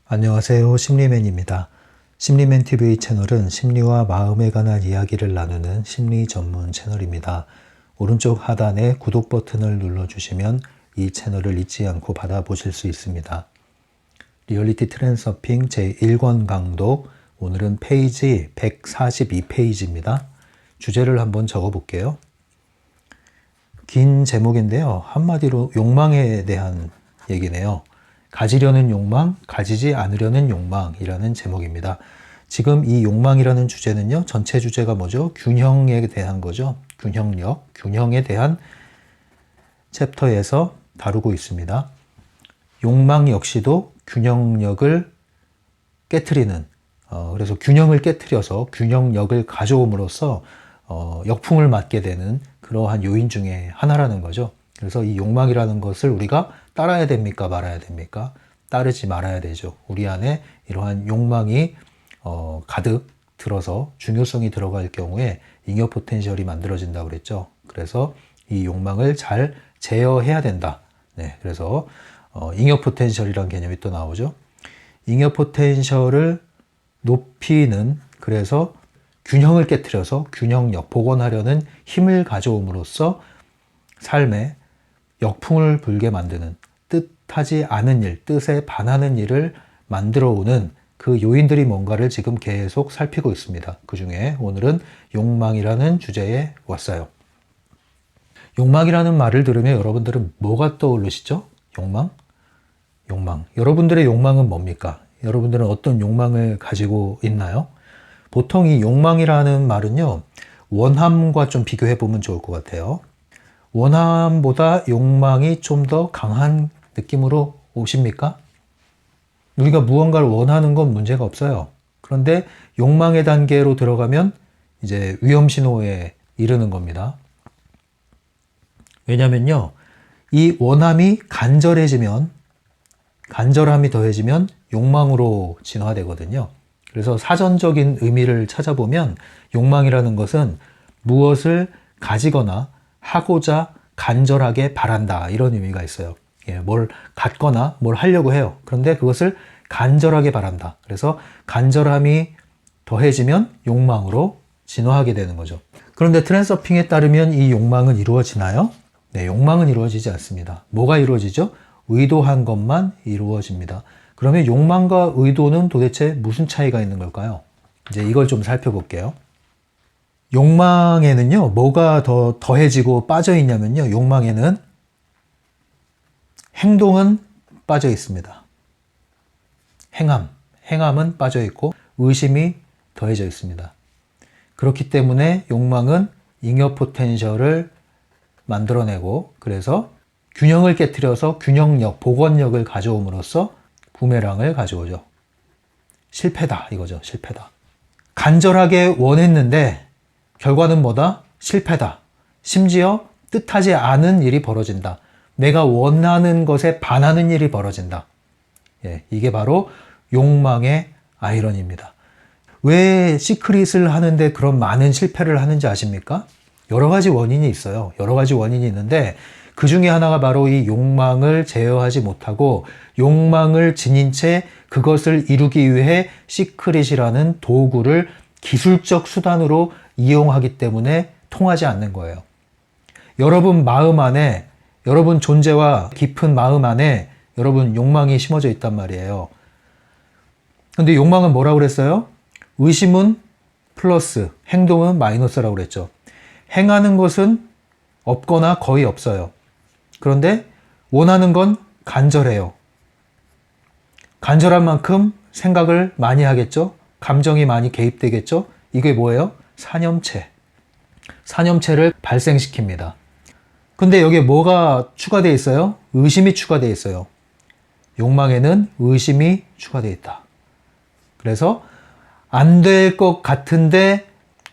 안녕하세요. 심리맨입니다. 심리맨 TV 채널은 심리와 마음에 관한 이야기를 나누는 심리 전문 채널입니다. 오른쪽 하단에 구독 버튼을 눌러주시면 이 채널을 잊지 않고 받아보실 수 있습니다. 리얼리티 트랜서핑 제1권 강독, 오늘은 페이지 142페이지입니다. 주제를 한번 적어볼게요. 긴 제목인데요. 한마디로 욕망에 대한 얘기네요. 가지려는 욕망, 가지지 않으려는 욕망이라는 제목입니다. 지금 이 욕망이라는 주제는요, 전체 주제가 뭐죠? 균형에 대한 거죠. 균형력, 균형에 대한 챕터에서 다루고 있습니다. 욕망 역시도 균형력을 깨트리는, 그래서 균형을 깨트려서 균형력을 가져옴으로써 역풍을 맞게 되는 그러한 요인 중에 하나라는 거죠. 그래서 이 욕망이라는 것을 우리가 따라야 됩니까? 말아야 됩니까? 따르지 말아야 되죠. 우리 안에 이러한 욕망이 가득 들어서 중요성이 들어갈 경우에 잉여 포텐셜이 만들어진다고 그랬죠. 그래서 이 욕망을 잘 제어해야 된다. 네, 그래서 잉여 포텐셜이라는 개념이 또 나오죠. 잉여 포텐셜을 높이는, 그래서 균형을 깨트려서 균형력, 복원하려는 힘을 가져옴으로써 삶에 역풍을 불게 만드는, 뜻하지 않은 일, 뜻에 반하는 일을 만들어 오는 그 요인들이 뭔가를 지금 계속 살피고 있습니다. 그 중에 오늘은 욕망이라는 주제에 왔어요. 욕망이라는 말을 들으면 여러분들은 뭐가 떠오르시죠? 욕망? 욕망. 여러분들의 욕망은 뭡니까? 여러분들은 어떤 욕망을 가지고 있나요? 보통 이 욕망이라는 말은요, 원함과 좀 비교해 보면 좋을 것 같아요. 원함보다 욕망이 좀 더 강한 느낌으로 오십니까? 우리가 무언가를 원하는 건 문제가 없어요. 그런데 욕망의 단계로 들어가면 이제 위험 신호에 이르는 겁니다. 왜냐면요, 이 원함이 간절함이 더해지면 욕망으로 진화되거든요. 그래서 사전적인 의미를 찾아보면 욕망이라는 것은 무엇을 가지거나 하고자 간절하게 바란다, 이런 의미가 있어요. 뭘 갖거나 뭘 하려고 해요. 그런데 그것을 간절하게 바란다. 그래서 간절함이 더해지면 욕망으로 진화하게 되는 거죠. 그런데 트랜서핑에 따르면 이 욕망은 이루어지나요? 네, 욕망은 이루어지지 않습니다. 뭐가 이루어지죠? 의도한 것만 이루어집니다. 그러면 욕망과 의도는 도대체 무슨 차이가 있는 걸까요? 이제 이걸 좀 살펴볼게요. 욕망에는요, 뭐가 더 더해지고 빠져 있냐면요, 욕망에는 행동은 빠져 있습니다. 행함은 빠져 있고 의심이 더해져 있습니다. 그렇기 때문에 욕망은 잉여 포텐셜을 만들어내고, 그래서 균형을 깨트려서 균형력, 복원력을 가져옴으로써 부메랑을 가져오죠. 실패다, 이거죠. 실패다. 간절하게 원했는데 결과는 뭐다? 실패다. 심지어 뜻하지 않은 일이 벌어진다. 내가 원하는 것에 반하는 일이 벌어진다. 이게 바로 욕망의 아이러니입니다. 왜 시크릿을 하는데 그런 많은 실패를 하는지 아십니까? 여러 가지 원인이 있어요. 여러 가지 원인이 있는데 그 중에 하나가 바로 이 욕망을 제어하지 못하고 욕망을 지닌 채 그것을 이루기 위해 시크릿이라는 도구를 기술적 수단으로 이용하기 때문에 통하지 않는 거예요. 여러분 마음 안에, 여러분 존재와 깊은 마음 안에 여러분 욕망이 심어져 있단 말이에요. 근데 욕망은 뭐라고 그랬어요? 의심은 플러스, 행동은 마이너스라고 그랬죠. 행하는 것은 없거나 거의 없어요. 그런데 원하는 건 간절해요. 간절한 만큼 생각을 많이 하겠죠? 감정이 많이 개입되겠죠? 이게 뭐예요? 사념체를 발생시킵니다. 근데 여기에 뭐가 추가되어 있어요? 의심이 추가되어 있어요. 욕망에는 의심이 추가되어 있다. 그래서 안 될 것 같은데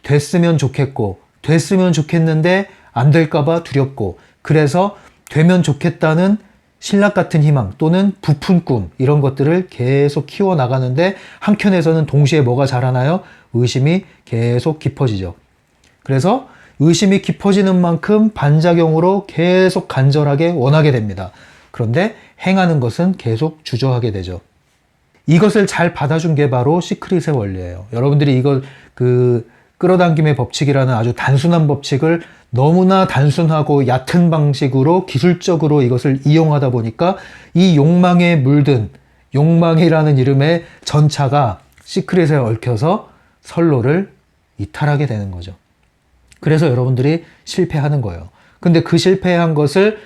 됐으면 좋겠고, 됐으면 좋겠는데 안 될까봐 두렵고, 그래서 되면 좋겠다는 신락 같은 희망 또는 부푼 꿈, 이런 것들을 계속 키워나가는데 한켠에서는 동시에 뭐가 자라나요? 의심이 계속 깊어지죠. 그래서 의심이 깊어지는 만큼 반작용으로 계속 간절하게 원하게 됩니다. 그런데 행하는 것은 계속 주저하게 되죠. 이것을 잘 받아준 게 바로 시크릿의 원리예요. 여러분들이 이걸 끌어당김의 법칙이라는 아주 단순한 법칙을 너무나 단순하고 얕은 방식으로 기술적으로 이것을 이용하다 보니까 이 욕망에 물든 욕망이라는 이름의 전차가 시크릿에 얽혀서 선로를 이탈하게 되는 거죠. 그래서 여러분들이 실패하는 거예요. 근데 그 실패한 것을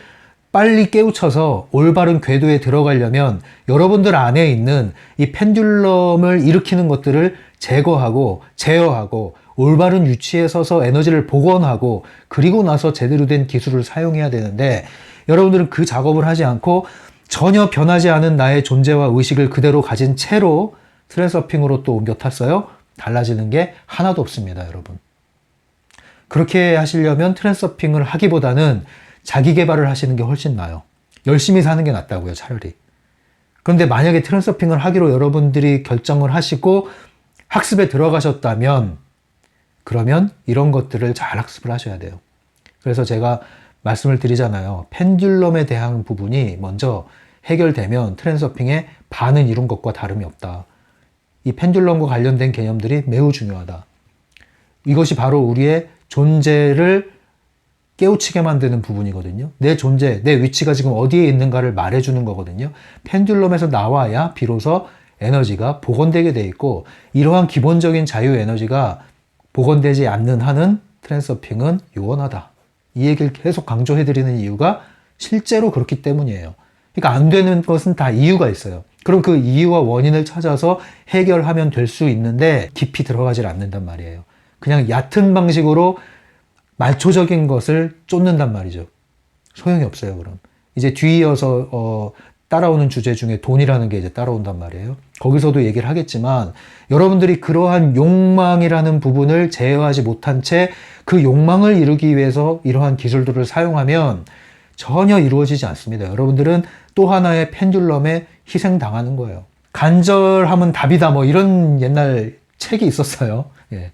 빨리 깨우쳐서 올바른 궤도에 들어가려면 여러분들 안에 있는 이 펜듈럼을 일으키는 것들을 제거하고 제어하고 올바른 위치에 서서 에너지를 복원하고 그리고 나서 제대로 된 기술을 사용해야 되는데 여러분들은 그 작업을 하지 않고 전혀 변하지 않은 나의 존재와 의식을 그대로 가진 채로 트랜서핑으로 또 옮겨 탔어요. 달라지는 게 하나도 없습니다, 여러분. 그렇게 하시려면 트랜서핑을 하기보다는 자기 개발을 하시는 게 훨씬 나아요. 열심히 사는 게 낫다고요, 차라리. 그런데 만약에 트랜서핑을 하기로 여러분들이 결정을 하시고 학습에 들어가셨다면 그러면 이런 것들을 잘 학습을 하셔야 돼요. 그래서 제가 말씀을 드리잖아요. 펜듈럼에 대한 부분이 먼저 해결되면 트랜서핑의 반은 이룬 것과 다름이 없다. 이 펜듈럼과 관련된 개념들이 매우 중요하다. 이것이 바로 우리의 존재를 깨우치게 만드는 부분이거든요. 내 존재, 내 위치가 지금 어디에 있는가를 말해주는 거거든요. 펜듈럼에서 나와야 비로소 에너지가 복원되게 돼 있고 이러한 기본적인 자유 에너지가 복원되지 않는 한은 트랜서핑은 요원하다. 이 얘기를 계속 강조해드리는 이유가 실제로 그렇기 때문이에요. 그러니까 안 되는 것은 다 이유가 있어요. 그럼 그 이유와 원인을 찾아서 해결하면 될 수 있는데 깊이 들어가질 않는단 말이에요. 그냥 얕은 방식으로 말초적인 것을 쫓는단 말이죠. 소용이 없어요, 그럼. 이제 뒤이어서 따라오는 주제 중에 돈이라는 게 이제 따라온단 말이에요. 거기서도 얘기를 하겠지만 여러분들이 그러한 욕망이라는 부분을 제어하지 못한 채 그 욕망을 이루기 위해서 이러한 기술들을 사용하면 전혀 이루어지지 않습니다. 여러분들은 또 하나의 펜듈럼에 희생당하는 거예요. 간절함은 답이다 뭐 이런 옛날 책이 있었어요. 예.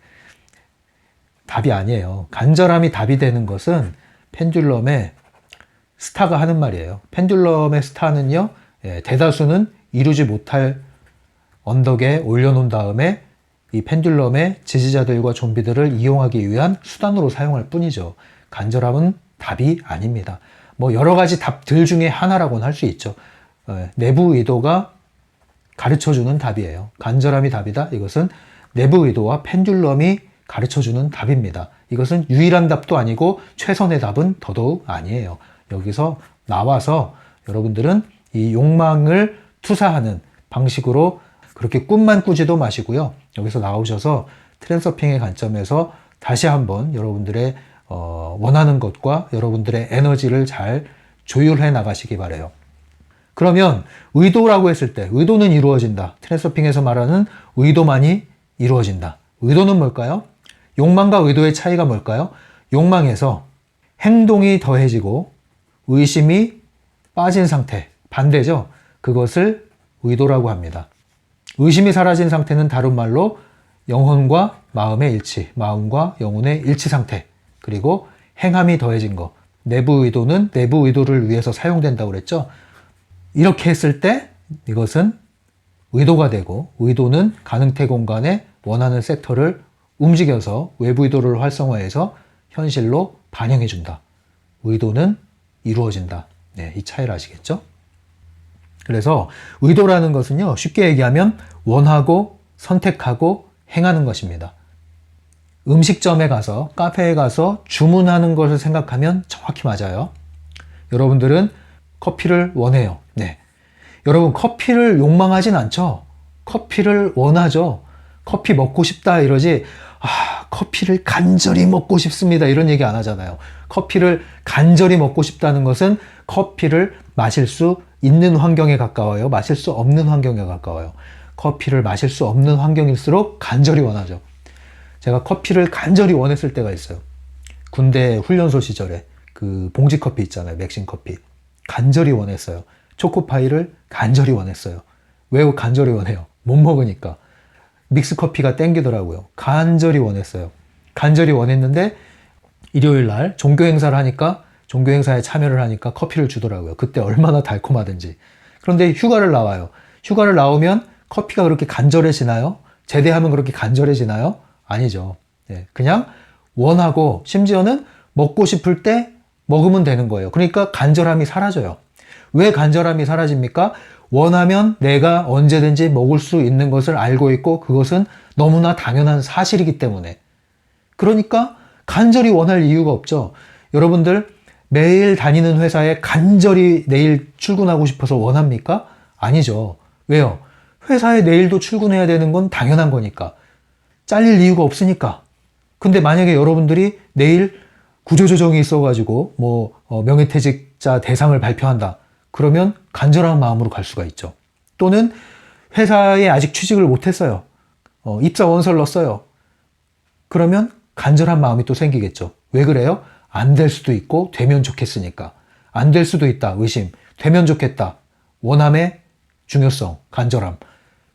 답이 아니에요. 간절함이 답이 되는 것은 펜듈럼의 스타가 하는 말이에요. 펜듈럼의 스타는요, 대다수는 이루지 못할 언덕에 올려놓은 다음에 이 펜듈럼의 지지자들과 좀비들을 이용하기 위한 수단으로 사용할 뿐이죠. 간절함은 답이 아닙니다. 뭐 여러 가지 답들 중에 하나라고는 할 수 있죠. 내부 의도가 가르쳐주는 답이에요. 간절함이 답이다. 이것은 내부 의도와 펜듈럼이 가르쳐주는 답입니다. 이것은 유일한 답도 아니고 최선의 답은 더더욱 아니에요. 여기서 나와서 여러분들은 이 욕망을 투사하는 방식으로 그렇게 꿈만 꾸지도 마시고요. 여기서 나오셔서 트랜서핑의 관점에서 다시 한번 여러분들의 원하는 것과 여러분들의 에너지를 잘 조율해 나가시기 바라요. 그러면 의도라고 했을 때 의도는 이루어진다. 트랜서핑에서 말하는 의도만이 이루어진다. 의도는 뭘까요? 욕망과 의도의 차이가 뭘까요? 욕망에서 행동이 더해지고 의심이 빠진 상태, 반대죠. 그것을 의도라고 합니다. 의심이 사라진 상태는 다른 말로 영혼과 마음의 일치, 마음과 영혼의 일치 상태, 그리고 행함이 더해진 거, 내부 의도는 내부 의도를 위해서 사용된다고 그랬죠. 이렇게 했을 때 이것은 의도가 되고 의도는 가능태 공간에 원하는 섹터를 움직여서 외부 의도를 활성화해서 현실로 반영해 준다. 의도는 이루어진다. 네, 이 차이를 아시겠죠? 그래서 의도라는 것은요, 쉽게 얘기하면 원하고 선택하고 행하는 것입니다. 음식점에 가서, 카페에 가서 주문하는 것을 생각하면 정확히 맞아요. 여러분들은 커피를 원해요. 네. 여러분, 커피를 욕망하진 않죠? 커피를 원하죠? 커피 먹고 싶다 이러지, 커피를 간절히 먹고 싶습니다. 이런 얘기 안 하잖아요. 커피를 간절히 먹고 싶다는 것은 커피를 마실 수 있는 환경에 가까워요. 마실 수 없는 환경에 가까워요. 커피를 마실 수 없는 환경일수록 간절히 원하죠. 제가 커피를 간절히 원했을 때가 있어요. 군대 훈련소 시절에 그 봉지 커피 있잖아요. 맥심 커피. 간절히 원했어요. 초코파이를 간절히 원했어요. 왜 간절히 원해요? 못 먹으니까. 믹스 커피가 땡기더라고요. 간절히 원했어요. 간절히 원했는데 일요일 날 종교 행사를 하니까 종교 행사에 참여를 하니까 커피를 주더라고요. 그때 얼마나 달콤하든지. 그런데 휴가를 나와요. 휴가를 나오면 커피가 그렇게 간절해지나요? 제대하면 그렇게 간절해지나요? 아니죠. 예, 그냥 원하고 심지어는 먹고 싶을 때 먹으면 되는 거예요. 그러니까 간절함이 사라져요. 왜 간절함이 사라집니까? 원하면 내가 언제든지 먹을 수 있는 것을 알고 있고 그것은 너무나 당연한 사실이기 때문에. 그러니까 간절히 원할 이유가 없죠. 여러분들 매일 다니는 회사에 간절히 내일 출근하고 싶어서 원합니까? 아니죠. 왜요? 회사에 내일도 출근해야 되는 건 당연한 거니까. 잘릴 이유가 없으니까. 근데 만약에 여러분들이 내일 구조조정이 있어가지고 명예퇴직자 대상을 발표한다. 그러면 간절한 마음으로 갈 수가 있죠. 또는 회사에 아직 취직을 못했어요. 입사 원서를 넣었어요. 그러면 간절한 마음이 또 생기겠죠. 왜 그래요? 안 될 수도 있고 되면 좋겠으니까. 안 될 수도 있다. 의심. 되면 좋겠다. 원함의 중요성, 간절함.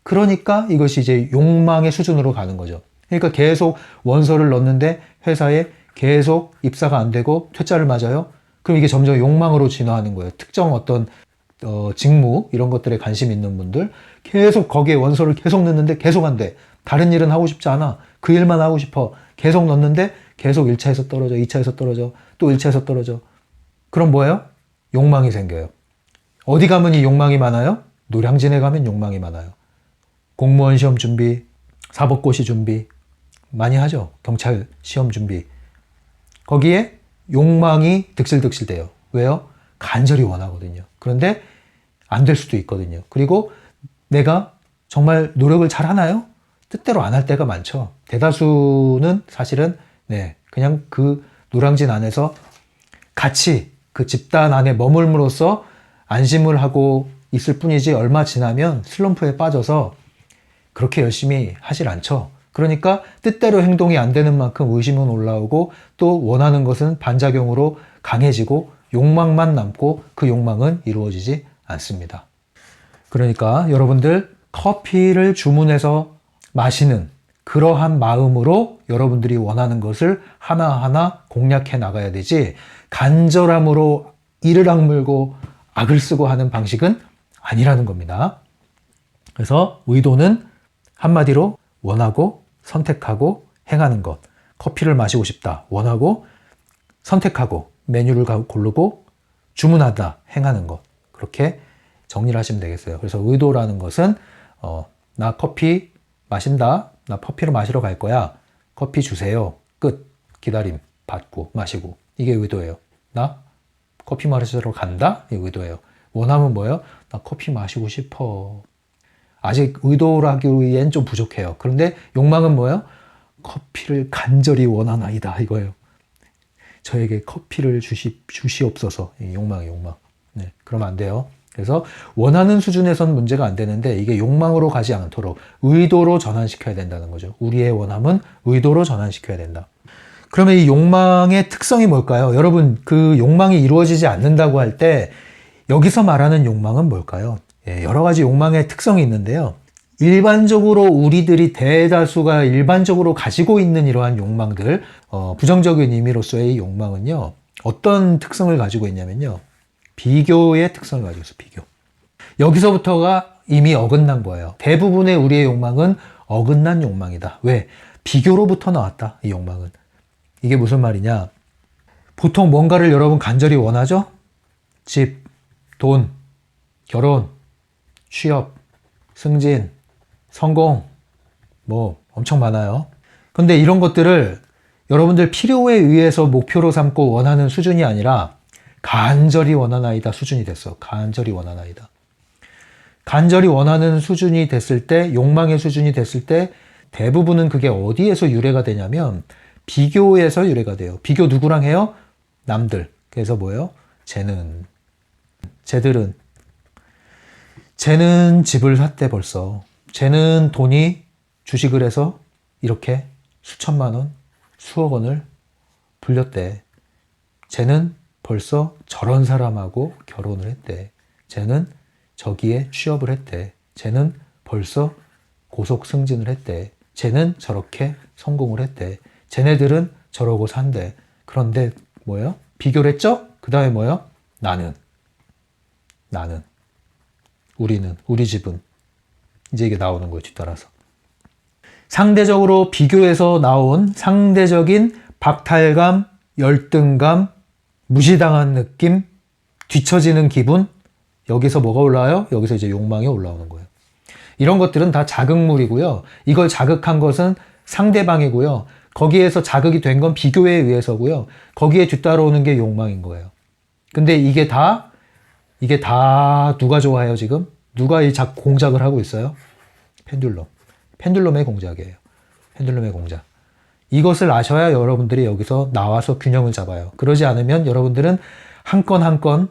그러니까 이것이 이제 욕망의 수준으로 가는 거죠. 그러니까 계속 원서를 넣는데 회사에 계속 입사가 안 되고 퇴짜를 맞아요. 그럼 이게 점점 욕망으로 진화하는 거예요. 특정 어떤 직무 이런 것들에 관심 있는 분들 계속 거기에 원서를 계속 넣는데 계속 안 돼. 다른 일은 하고 싶지 않아. 그 일만 하고 싶어. 계속 넣는데 계속 1차에서 떨어져, 2차에서 떨어져, 또 1차에서 떨어져. 그럼 뭐예요? 욕망이 생겨요. 어디 가면 이 욕망이 많아요? 노량진에 가면 욕망이 많아요. 공무원 시험 준비, 사법고시 준비 많이 하죠. 경찰 시험 준비. 거기에 욕망이 득실득실 돼요. 왜요? 간절히 원하거든요. 그런데 안 될 수도 있거든요. 그리고 내가 정말 노력을 잘 하나요? 뜻대로 안 할 때가 많죠. 대다수는 사실은 그냥 그 노량진 안에서 같이 그 집단 안에 머물므로써 안심을 하고 있을 뿐이지 얼마 지나면 슬럼프에 빠져서 그렇게 열심히 하질 않죠. 그러니까 뜻대로 행동이 안 되는 만큼 의심은 올라오고 또 원하는 것은 반작용으로 강해지고 욕망만 남고 그 욕망은 이루어지지 않습니다. 그러니까 여러분들 커피를 주문해서 마시는 그러한 마음으로 여러분들이 원하는 것을 하나하나 공략해 나가야 되지 간절함으로 이를 악물고 악을 쓰고 하는 방식은 아니라는 겁니다. 그래서 의도는 한마디로 원하고 선택하고 행하는 것. 커피를 마시고 싶다. 원하고 선택하고 메뉴를 고르고 주문하다. 행하는 것. 그렇게 정리를 하시면 되겠어요. 그래서 의도라는 것은 나 커피 마신다. 나 커피를 마시러 갈 거야. 커피 주세요. 끝. 기다림. 받고 마시고. 이게 의도예요. 나 커피 마시러 간다. 이게 의도예요. 원하면 뭐예요? 나 커피 마시고 싶어. 아직 의도라기엔 좀 부족해요. 그런데 욕망은 뭐예요? 커피를 간절히 원하나이다. 이거예요. 저에게 커피를 주시옵소서. 욕망이 욕망. 그러면 안 돼요. 그래서 원하는 수준에선 문제가 안 되는데 이게 욕망으로 가지 않도록 의도로 전환시켜야 된다는 거죠. 우리의 원함은 의도로 전환시켜야 된다. 그러면 이 욕망의 특성이 뭘까요? 여러분, 그 욕망이 이루어지지 않는다고 할 때 여기서 말하는 욕망은 뭘까요? 여러 가지 욕망의 특성이 있는데요. 일반적으로 우리들이 대다수가 일반적으로 가지고 있는 이러한 욕망들, 부정적인 의미로서의 욕망은요, 어떤 특성을 가지고 있냐면요. 비교의 특성을 가지고 있어요. 비교. 여기서부터가 이미 어긋난 거예요. 대부분의 우리의 욕망은 어긋난 욕망이다. 왜? 비교로부터 나왔다. 이 욕망은. 이게 무슨 말이냐? 보통 뭔가를 여러분 간절히 원하죠? 집, 돈, 결혼, 취업, 승진, 성공, 엄청 많아요. 근데 이런 것들을 여러분들 필요에 의해서 목표로 삼고 원하는 수준이 아니라 간절히 원하나이다 수준이 됐어. 간절히 원하나이다. 간절히 원하는 수준이 됐을 때, 욕망의 수준이 됐을 때 대부분은 그게 어디에서 유래가 되냐면 비교에서 유래가 돼요. 비교 누구랑 해요? 남들. 그래서 뭐예요? 쟤는 집을 샀대 벌써. 쟤는 돈이 주식을 해서 이렇게 수천만 원, 수억 원을 불렸대. 쟤는 벌써 저런 사람하고 결혼을 했대. 쟤는 저기에 취업을 했대. 쟤는 벌써 고속 승진을 했대. 쟤는 저렇게 성공을 했대. 쟤네들은 저러고 산대. 그런데 뭐예요? 비교를 했죠? 그 다음에 뭐예요? 나는. 우리는, 우리 집은. 이제 이게 나오는 거예요, 뒤따라서. 상대적으로 비교해서 나온 상대적인 박탈감, 열등감, 무시당한 느낌, 뒤처지는 기분, 여기서 뭐가 올라와요? 여기서 이제 욕망이 올라오는 거예요. 이런 것들은 다 자극물이고요. 이걸 자극한 것은 상대방이고요. 거기에서 자극이 된 건 비교에 의해서고요. 거기에 뒤따라오는 게 욕망인 거예요. 근데 이게 다 누가 좋아해요, 지금? 누가 이 공작을 하고 있어요? 펜듈럼. 펜듈럼의 공작이에요. 펜듈럼의 공작. 이것을 아셔야 여러분들이 여기서 나와서 균형을 잡아요. 그러지 않으면 여러분들은 한 건 한 건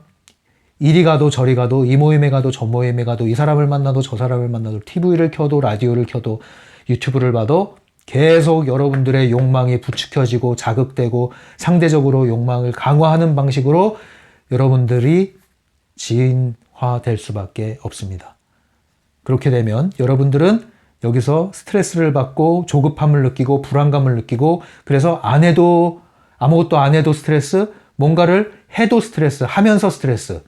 이리 가도 저리 가도 이 모임에 가도 저 모임에 가도 이 사람을 만나도 저 사람을 만나도 TV를 켜도 라디오를 켜도 유튜브를 봐도 계속 여러분들의 욕망이 부추겨지고 자극되고 상대적으로 욕망을 강화하는 방식으로 여러분들이 지인화될 수밖에 없습니다. 그렇게 되면 여러분들은 여기서 스트레스를 받고 조급함을 느끼고 불안감을 느끼고 그래서 아무것도 안 해도 스트레스, 뭔가를 해도 스트레스, 하면서 스트레스,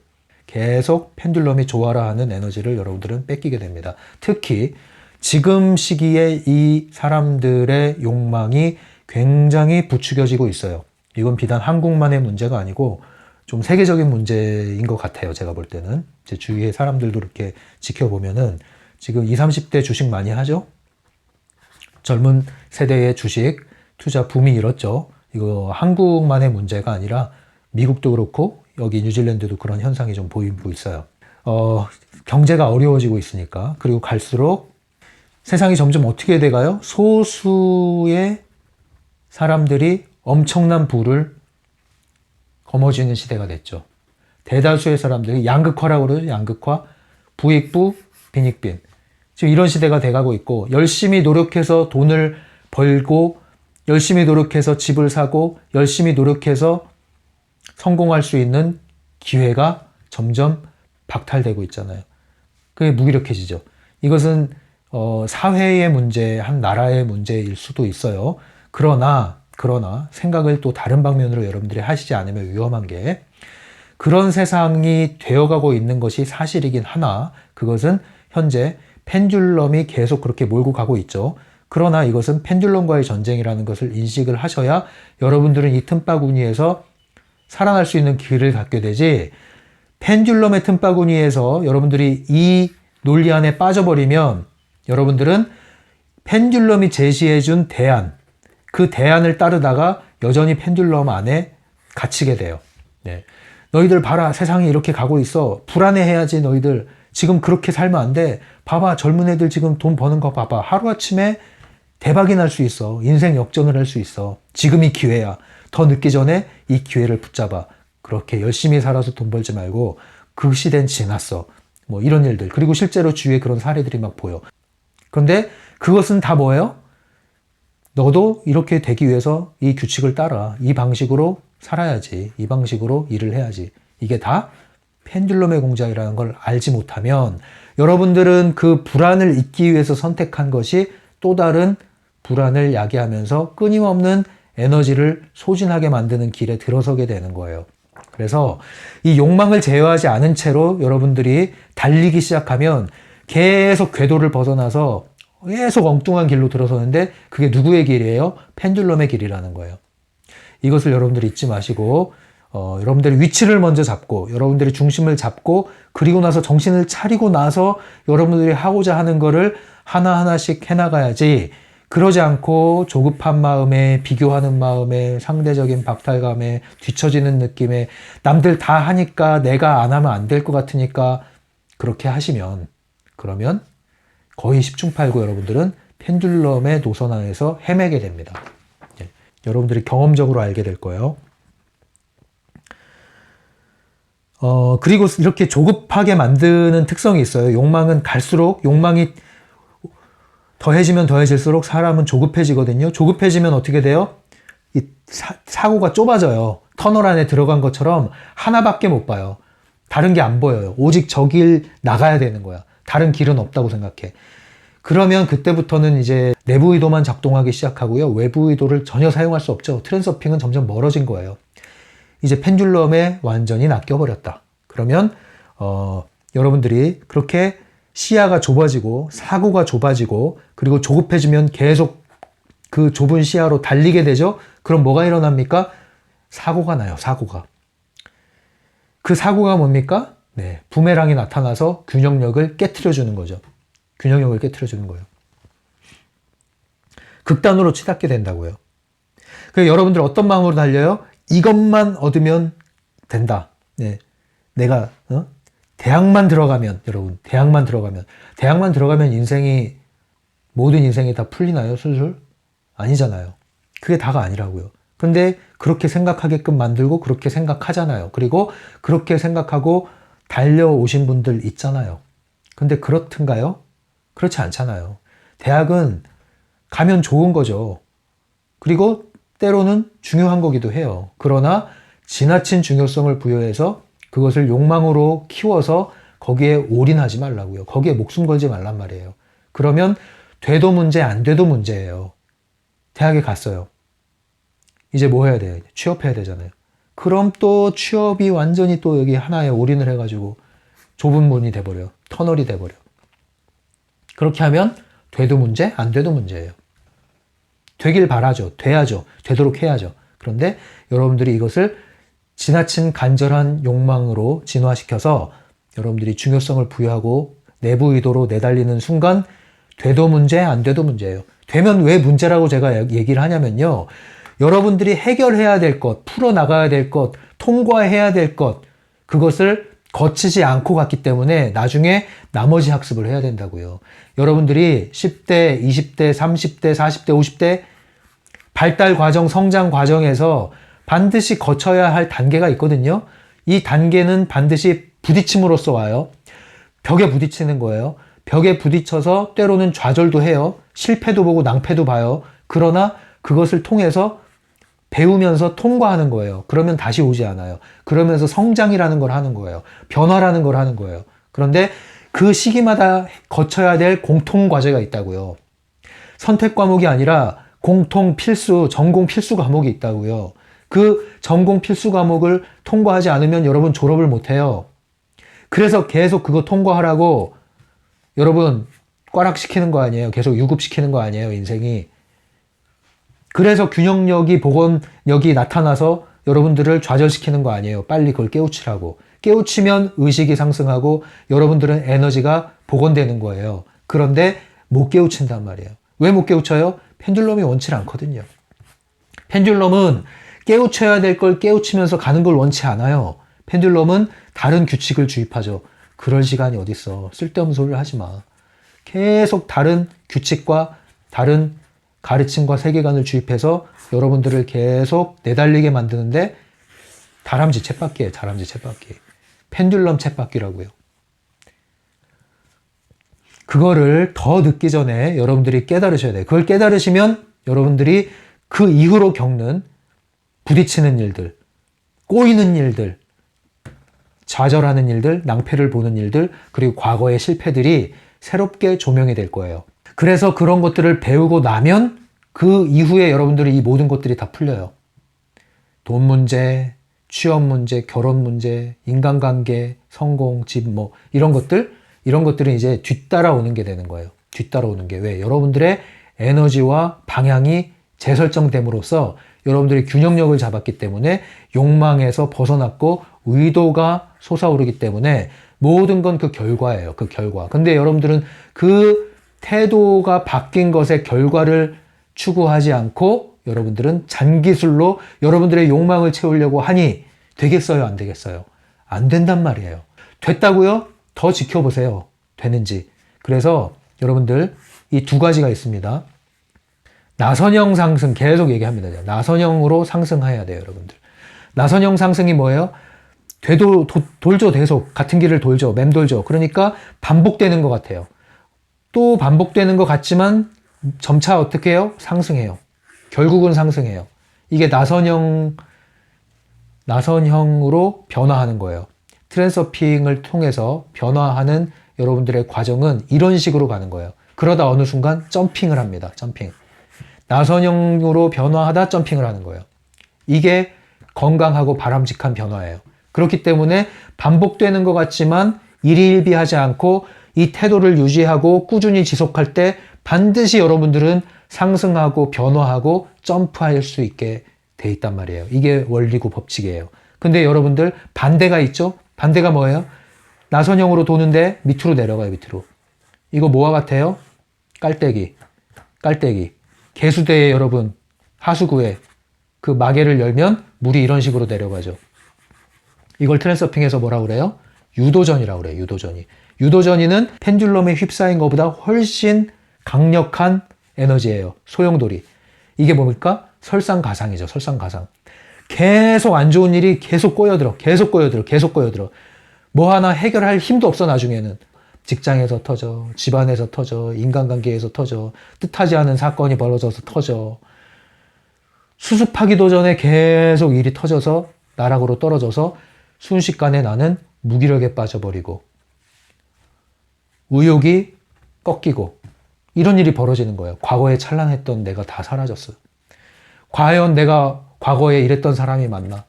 계속 펜듈럼이 조화라 하는 에너지를 여러분들은 뺏기게 됩니다. 특히 지금 시기에 이 사람들의 욕망이 굉장히 부추겨지고 있어요. 이건 비단 한국만의 문제가 아니고 좀 세계적인 문제인 것 같아요. 제가 볼 때는. 제 주위의 사람들도 이렇게 지켜보면은 지금 20, 30대 주식 많이 하죠? 젊은 세대의 주식 투자 붐이 일었죠. 이거 한국만의 문제가 아니라 미국도 그렇고 여기 뉴질랜드도 그런 현상이 좀 보이고 있어요. 경제가 어려워지고 있으니까. 그리고 갈수록 세상이 점점 어떻게 돼가요? 소수의 사람들이 엄청난 부를 거머쥐는 시대가 됐죠. 대다수의 사람들이 양극화라고 그러죠. 양극화, 부익부, 빈익빈. 지금 이런 시대가 돼가고 있고 열심히 노력해서 돈을 벌고 열심히 노력해서 집을 사고 열심히 노력해서 성공할 수 있는 기회가 점점 박탈되고 있잖아요. 그게 무기력해지죠. 이것은 사회의 문제, 한 나라의 문제일 수도 있어요. 그러나 생각을 또 다른 방면으로 여러분들이 하시지 않으면 위험한 게 그런 세상이 되어가고 있는 것이 사실이긴 하나 그것은 현재 펜듈럼이 계속 그렇게 몰고 가고 있죠. 그러나 이것은 펜듈럼과의 전쟁이라는 것을 인식을 하셔야 여러분들은 이 틈바구니에서 살아날 수 있는 길을 갖게 되지 펜듈럼의 틈바구니에서 여러분들이 이 논리 안에 빠져버리면 여러분들은 펜듈럼이 제시해준 대안, 그 대안을 따르다가 여전히 펜듈럼 안에 갇히게 돼요. 네. 너희들 봐라, 세상이 이렇게 가고 있어. 불안해해야지 너희들. 지금 그렇게 살면 안 돼. 봐봐, 젊은 애들 지금 돈 버는 거 봐봐. 하루아침에 대박이 날 수 있어. 인생 역전을 할 수 있어. 지금이 기회야. 더 늦기 전에 이 기회를 붙잡아. 그렇게 열심히 살아서 돈 벌지 말고 그 시대는 지났어. 뭐 이런 일들. 그리고 실제로 주위에 그런 사례들이 막 보여. 그런데 그것은 다 뭐예요? 너도 이렇게 되기 위해서 이 규칙을 따라. 이 방식으로 살아야지. 이 방식으로 일을 해야지. 이게 다 펜듈럼의 공작이라는 걸 알지 못하면 여러분들은 그 불안을 잊기 위해서 선택한 것이 또 다른 불안을 야기하면서 끊임없는 에너지를 소진하게 만드는 길에 들어서게 되는 거예요. 그래서 이 욕망을 제어하지 않은 채로 여러분들이 달리기 시작하면 계속 궤도를 벗어나서 계속 엉뚱한 길로 들어서는데 그게 누구의 길이에요? 펜듈럼의 길이라는 거예요. 이것을 여러분들이 잊지 마시고 여러분들이 위치를 먼저 잡고 여러분들이 중심을 잡고 그리고 나서 정신을 차리고 나서 여러분들이 하고자 하는 거를 하나하나씩 해나가야지 그러지 않고 조급한 마음에 비교하는 마음에 상대적인 박탈감에 뒤처지는 느낌에 남들 다 하니까 내가 안 하면 안 될 것 같으니까 그렇게 하시면 그러면 거의 10중팔구 여러분들은 펜듈럼의 노선 안에서 헤매게 됩니다. 여러분들이 경험적으로 알게 될 거예요. 그리고 이렇게 조급하게 만드는 특성이 있어요. 욕망은 갈수록 욕망이 더해지면 더해질수록 사람은 조급해지거든요. 조급해지면 어떻게 돼요? 이 사고가 좁아져요. 터널 안에 들어간 것처럼 하나밖에 못 봐요. 다른 게 안 보여요. 오직 저 길 나가야 되는 거야. 다른 길은 없다고 생각해. 그러면 그때부터는 이제 내부 의도만 작동하기 시작하고요. 외부 의도를 전혀 사용할 수 없죠. 트랜서핑은 점점 멀어진 거예요. 이제 펜듈럼에 완전히 낚여버렸다. 그러면 여러분들이 그렇게 시야가 좁아지고 사고가 좁아지고 그리고 조급해지면 계속 그 좁은 시야로 달리게 되죠. 그럼 뭐가 일어납니까? 사고가 나요. 사고가. 그 사고가 뭡니까? 네, 부메랑이 나타나서 균형력을 깨트려 주는 거죠. 균형력을 깨트려 주는 거예요. 극단으로 치닫게 된다고요. 그래서 여러분들 어떤 마음으로 달려요? 이것만 얻으면 된다. 네, 내가 대학만 들어가면, 여러분, 대학만 들어가면 인생이, 모든 인생이 다 풀리나요? 술술? 아니잖아요. 그게 다가 아니라고요. 근데 그렇게 생각하게끔 만들고 그렇게 생각하잖아요. 그리고 그렇게 생각하고 달려오신 분들 있잖아요. 근데 그렇든가요? 그렇지 않잖아요. 대학은 가면 좋은 거죠. 그리고 때로는 중요한 거기도 해요. 그러나 지나친 중요성을 부여해서 그것을 욕망으로 키워서 거기에 올인하지 말라고요. 거기에 목숨 걸지 말란 말이에요. 그러면 돼도 문제, 안 돼도 문제예요. 대학에 갔어요. 이제 뭐 해야 돼요? 취업해야 되잖아요. 그럼 또 취업이 완전히 또 여기 하나에 올인을 해가지고 좁은 문이 돼버려요. 터널이 돼버려. 그렇게 하면 돼도 문제, 안 돼도 문제예요. 되길 바라죠. 돼야죠. 되도록 해야죠. 그런데 여러분들이 이것을 지나친 간절한 욕망으로 진화시켜서 여러분들이 중요성을 부여하고 내부 의도로 내달리는 순간 돼도 문제, 안 돼도 문제예요. 되면 왜 문제라고 제가 얘기를 하냐면요. 여러분들이 해결해야 될 것, 풀어나가야 될 것, 통과해야 될 것, 그것을 거치지 않고 갔기 때문에 나중에 나머지 학습을 해야 된다고요. 여러분들이 10대, 20대, 30대, 40대, 50대 발달 과정, 성장 과정에서 반드시 거쳐야 할 단계가 있거든요. 이 단계는 반드시 부딪힘으로써 와요. 벽에 부딪히는 거예요. 벽에 부딪혀서 때로는 좌절도 해요. 실패도 보고 낭패도 봐요. 그러나 그것을 통해서 배우면서 통과하는 거예요. 그러면 다시 오지 않아요. 그러면서 성장이라는 걸 하는 거예요. 변화라는 걸 하는 거예요. 그런데 그 시기마다 거쳐야 될 공통 과제가 있다고요. 선택 과목이 아니라 공통 필수, 전공 필수 과목이 있다고요. 그 전공 필수 과목을 통과하지 않으면 여러분 졸업을 못해요. 그래서 계속 그거 통과하라고 여러분 꽈락시키는 거 아니에요. 계속 유급시키는 거 아니에요. 인생이. 그래서 균형력이, 복원력이 나타나서 여러분들을 좌절시키는 거 아니에요. 빨리 그걸 깨우치라고. 깨우치면 의식이 상승하고 여러분들은 에너지가 복원되는 거예요. 그런데 못 깨우친단 말이에요. 왜 못 깨우쳐요? 펜듈럼이 원치 않거든요. 펜듈럼은 깨우쳐야 될 걸 깨우치면서 가는 걸 원치 않아요. 펜듈럼은 다른 규칙을 주입하죠. 그럴 시간이 어딨어. 쓸데없는 소리를 하지 마. 계속 다른 규칙과 다른 가르침과 세계관을 주입해서 여러분들을 계속 내달리게 만드는데 다람쥐 쳇바퀴예요. 다람쥐 쳇바퀴. 펜듈럼 쳇바퀴라고요. 그거를 더 늦기 전에 여러분들이 깨달으셔야 돼요. 그걸 깨달으시면 여러분들이 그 이후로 겪는 부딪히는 일들, 꼬이는 일들, 좌절하는 일들, 낭패를 보는 일들, 그리고 과거의 실패들이 새롭게 조명이 될 거예요. 그래서 그런 것들을 배우고 나면 그 이후에 여러분들이 이 모든 것들이 다 풀려요. 돈 문제, 취업 문제, 결혼 문제, 인간관계, 성공, 집 뭐 이런 것들은 이제 뒤따라오는 게 되는 거예요. 뒤따라오는 게. 왜? 여러분들의 에너지와 방향이 재설정됨으로써 여러분들이 균형력을 잡았기 때문에 욕망에서 벗어났고 의도가 솟아오르기 때문에 모든 건 그 결과예요. 그 결과. 근데 여러분들은 그 태도가 바뀐 것의 결과를 추구하지 않고 여러분들은 잔기술로 여러분들의 욕망을 채우려고 하니 되겠어요? 안 되겠어요? 안 된단 말이에요. 됐다고요? 더 지켜보세요. 되는지. 그래서 여러분들 이 두 가지가 있습니다. 나선형 상승 계속 얘기합니다. 나선형으로 상승해야 돼요, 여러분들. 나선형 상승이 뭐예요? 돌죠, 계속. 같은 길을 돌죠. 맴돌죠. 그러니까 반복되는 것 같아요. 또 반복되는 것 같지만 점차 어떻게 해요? 상승해요. 결국은 상승해요. 이게 나선형으로 변화하는 거예요. 트랜서핑을 통해서 변화하는 여러분들의 과정은 이런 식으로 가는 거예요. 그러다 어느 순간 점핑을 합니다. 점핑. 나선형으로 변화하다 점핑을 하는 거예요. 이게 건강하고 바람직한 변화예요. 그렇기 때문에 반복되는 것 같지만 일희일비하지 않고 이 태도를 유지하고 꾸준히 지속할 때 반드시 여러분들은 상승하고 변화하고 점프할 수 있게 돼 있단 말이에요. 이게 원리고 법칙이에요. 근데 여러분들 반대가 있죠? 반대가 뭐예요? 나선형으로 도는데 밑으로 내려가요, 밑으로. 이거 뭐와 같아요? 깔때기. 깔때기. 개수대에 여러분, 하수구에 그 마개를 열면 물이 이런 식으로 내려가죠. 이걸 트랜서핑에서 뭐라고 그래요? 유도전이라고 그래요, 유도전이. 유도전이는 펜듈럼에 휩싸인 것보다 훨씬 강력한 에너지예요. 소용돌이. 이게 뭡니까? 설상가상이죠. 설상가상. 계속 안 좋은 일이 계속 꼬여들어. 계속 꼬여들어. 계속 꼬여들어. 뭐 하나 해결할 힘도 없어 나중에는. 직장에서 터져. 집안에서 터져. 인간관계에서 터져. 뜻하지 않은 사건이 벌어져서 터져. 수습하기도 전에 계속 일이 터져서 나락으로 떨어져서 순식간에 나는 무기력에 빠져버리고 의욕이 꺾이고 이런 일이 벌어지는 거예요. 과거에 찬란했던 내가 다 사라졌어요. 과연 내가 과거에 이랬던 사람이 맞나?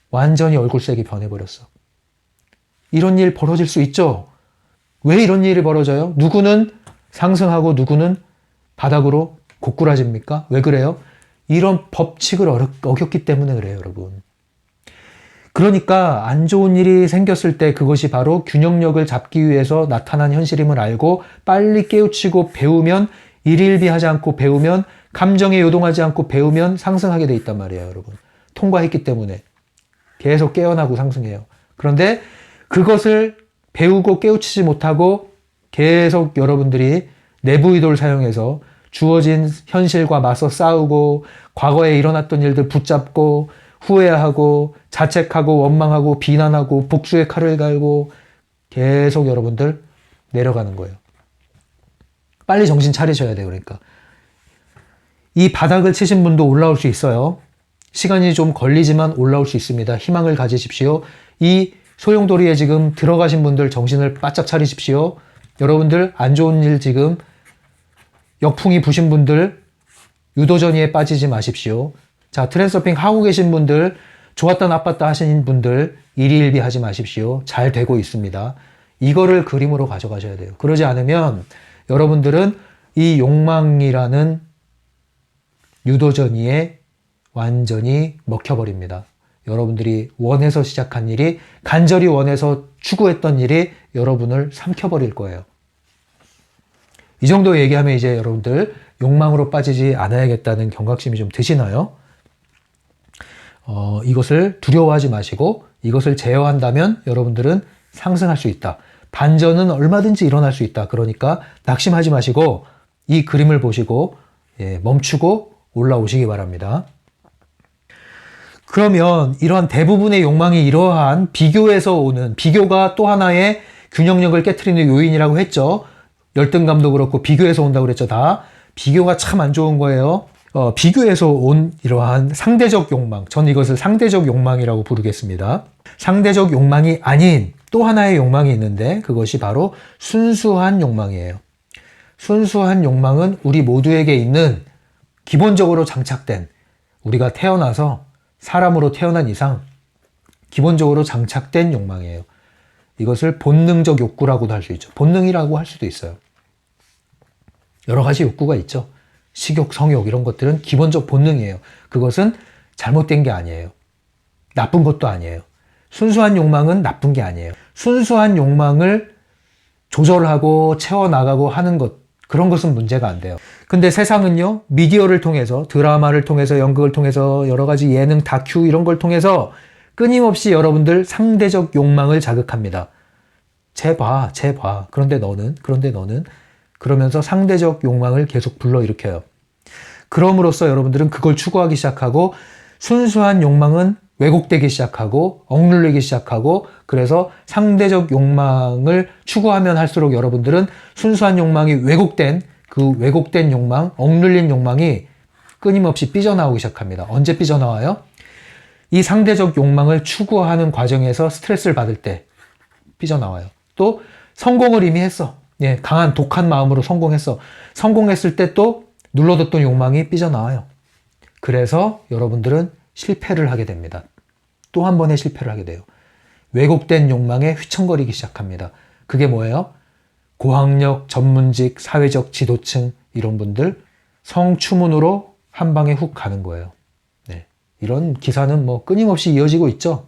완전히 얼굴색이 변해버렸어. 이런 일 벌어질 수 있죠? 왜 이런 일이 벌어져요? 누구는 상승하고 누구는 바닥으로 고꾸라집니까? 왜 그래요? 이런 법칙을 어겼기 때문에 그래요, 여러분. 그러니까 안 좋은 일이 생겼을 때 그것이 바로 균형력을 잡기 위해서 나타난 현실임을 알고 빨리 깨우치고 배우면 일일비하지 않고 배우면 감정에 요동하지 않고 배우면 상승하게 돼 있단 말이에요, 여러분. 통과했기 때문에 계속 깨어나고 상승해요. 그런데 그것을 배우고 깨우치지 못하고 계속 여러분들이 내부 의도를 사용해서 주어진 현실과 맞서 싸우고 과거에 일어났던 일들 붙잡고 후회하고 자책하고 원망하고 비난하고 복수의 칼을 갈고 계속 여러분들 내려가는 거예요. 빨리 정신 차리셔야 돼요. 그러니까 이 바닥을 치신 분도 올라올 수 있어요. 시간이 좀 걸리지만 올라올 수 있습니다. 희망을 가지십시오. 이 소용돌이에 지금 들어가신 분들 정신을 바짝 차리십시오. 여러분들 안 좋은 일 지금 역풍이 부신 분들 유도전이에 빠지지 마십시오. 자, 트랜서핑 하고 계신 분들, 좋았다 나빴다 하신 분들 일희일비 하지 마십시오. 잘 되고 있습니다. 이거를 그림으로 가져가셔야 돼요. 그러지 않으면 여러분들은 이 욕망이라는 유도전이에 완전히 먹혀버립니다. 여러분들이 원해서 시작한 일이 간절히 원해서 추구했던 일이 여러분을 삼켜버릴 거예요. 이 정도 얘기하면 이제 여러분들 욕망으로 빠지지 않아야겠다는 경각심이 좀 드시나요? 이것을 두려워하지 마시고 이것을 제어한다면 여러분들은 상승할 수 있다. 반전은 얼마든지 일어날 수 있다. 그러니까 낙심하지 마시고 이 그림을 보시고 멈추고 올라오시기 바랍니다. 그러면 이러한 대부분의 욕망이 이러한 비교에서 오는, 비교가 또 하나의 균형력을 깨트리는 요인이라고 했죠. 열등감도 그렇고 비교에서 온다고 그랬죠. 다 비교가 참 안 좋은 거예요. 비교에서 온 이러한 상대적 욕망, 저는 이것을 상대적 욕망이라고 부르겠습니다. 상대적 욕망이 아닌 또 하나의 욕망이 있는데 그것이 바로 순수한 욕망이에요. 순수한 욕망은 우리 모두에게 있는 기본적으로 장착된, 우리가 태어나서 사람으로 태어난 이상 기본적으로 장착된 욕망이에요. 이것을 본능적 욕구라고도 할 수 있죠. 본능이라고 할 수도 있어요. 여러 가지 욕구가 있죠. 식욕, 성욕 이런 것들은 기본적 본능이에요. 그것은 잘못된 게 아니에요. 나쁜 것도 아니에요. 순수한 욕망은 나쁜 게 아니에요. 순수한 욕망을 조절하고 채워나가고 하는 것, 그런 것은 문제가 안 돼요. 근데 세상은요, 미디어를 통해서, 드라마를 통해서, 연극을 통해서, 여러 가지 예능, 다큐 이런 걸 통해서 끊임없이 여러분들 상대적 욕망을 자극합니다. 쟤 봐. 그런데 너는. 그러면서 상대적 욕망을 계속 불러일으켜요. 그럼으로써 여러분들은 그걸 추구하기 시작하고 순수한 욕망은 왜곡되기 시작하고 억눌리기 시작하고 그래서 상대적 욕망을 추구하면 할수록 여러분들은 순수한 욕망이 왜곡된 그 왜곡된 욕망, 억눌린 욕망이 끊임없이 삐져나오기 시작합니다. 언제 삐져나와요? 이 상대적 욕망을 추구하는 과정에서 스트레스를 받을 때 삐져나와요. 또 성공을 이미 했어. 강한 독한 마음으로 성공했어. 성공했을 때 또 눌러뒀던 욕망이 삐져나와요. 그래서 여러분들은 실패를 하게 됩니다. 또 한 번의 실패를 하게 돼요. 왜곡된 욕망에 휘청거리기 시작합니다. 그게 뭐예요? 고학력, 전문직, 사회적 지도층 이런 분들 성추문으로 한 방에 훅 가는 거예요. 네. 이런 기사는 뭐 끊임없이 이어지고 있죠.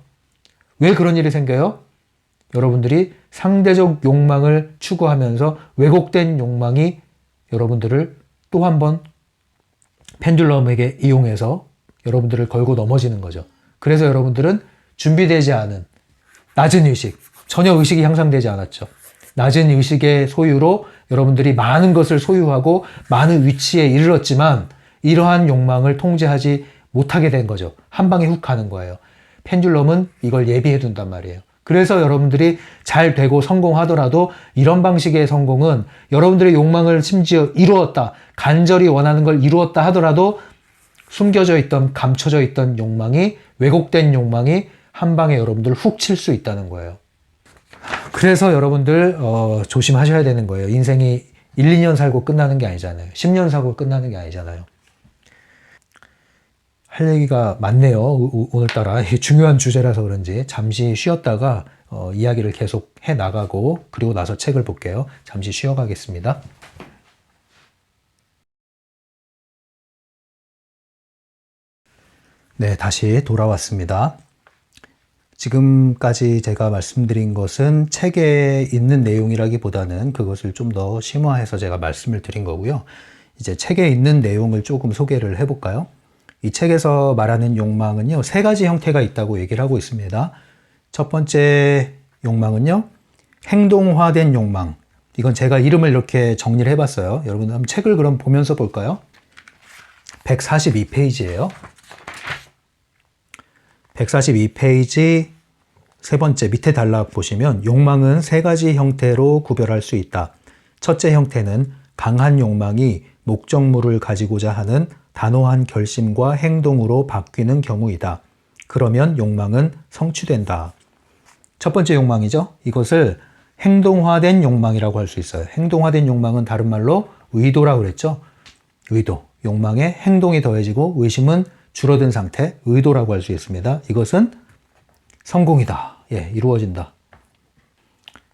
왜 그런 일이 생겨요? 여러분들이 상대적 욕망을 추구하면서 왜곡된 욕망이 여러분들을 또 한 번 펜듈럼에게 이용해서 여러분들을 걸고 넘어지는 거죠. 그래서 여러분들은 준비되지 않은 낮은 의식, 전혀 의식이 향상되지 않았죠. 낮은 의식의 소유로 여러분들이 많은 것을 소유하고 많은 위치에 이르렀지만 이러한 욕망을 통제하지 못하게 된 거죠. 한 방에 훅 가는 거예요. 펜듈럼은 이걸 예비해 둔단 말이에요. 그래서 여러분들이 잘 되고 성공하더라도 이런 방식의 성공은 여러분들의 욕망을 심지어 이루었다, 간절히 원하는 걸 이루었다 하더라도 숨겨져 있던, 감춰져 있던 욕망이, 왜곡된 욕망이 한 방에 여러분들을 훅 칠 수 있다는 거예요. 그래서 여러분들 조심하셔야 되는 거예요. 인생이 1, 2년 살고 끝나는 게 아니잖아요. 10년 살고 끝나는 게 아니잖아요. 할 얘기가 많네요. 오늘따라 중요한 주제라서 그런지 잠시 쉬었다가 이야기를 계속 해 나가고 그리고 나서 책을 볼게요. 잠시 쉬어가겠습니다. 네, 다시 돌아왔습니다. 지금까지 제가 말씀드린 것은 책에 있는 내용이라기보다는 그것을 좀 더 심화해서 제가 말씀을 드린 거고요. 이제 책에 있는 내용을 조금 소개를 해볼까요? 이 책에서 말하는 욕망은요, 세 가지 형태가 있다고 얘기를 하고 있습니다. 첫 번째 욕망은요, 행동화된 욕망. 이건 제가 이름을 이렇게 정리를 해봤어요. 여러분 한번 책을 그럼 보면서 볼까요? 142페이지예요. 142페이지 세 번째 밑에 단락 보시면 욕망은 세 가지 형태로 구별할 수 있다. 첫째 형태는 강한 욕망이 목적물을 가지고자 하는 단호한 결심과 행동으로 바뀌는 경우이다. 그러면 욕망은 성취된다. 첫 번째 욕망이죠. 이것을 행동화된 욕망이라고 할 수 있어요. 행동화된 욕망은 다른 말로 의도라고 그랬죠. 의도. 욕망에 행동이 더해지고 의심은 줄어든 상태, 의도라고 할 수 있습니다. 이것은 성공이다. 예, 이루어진다.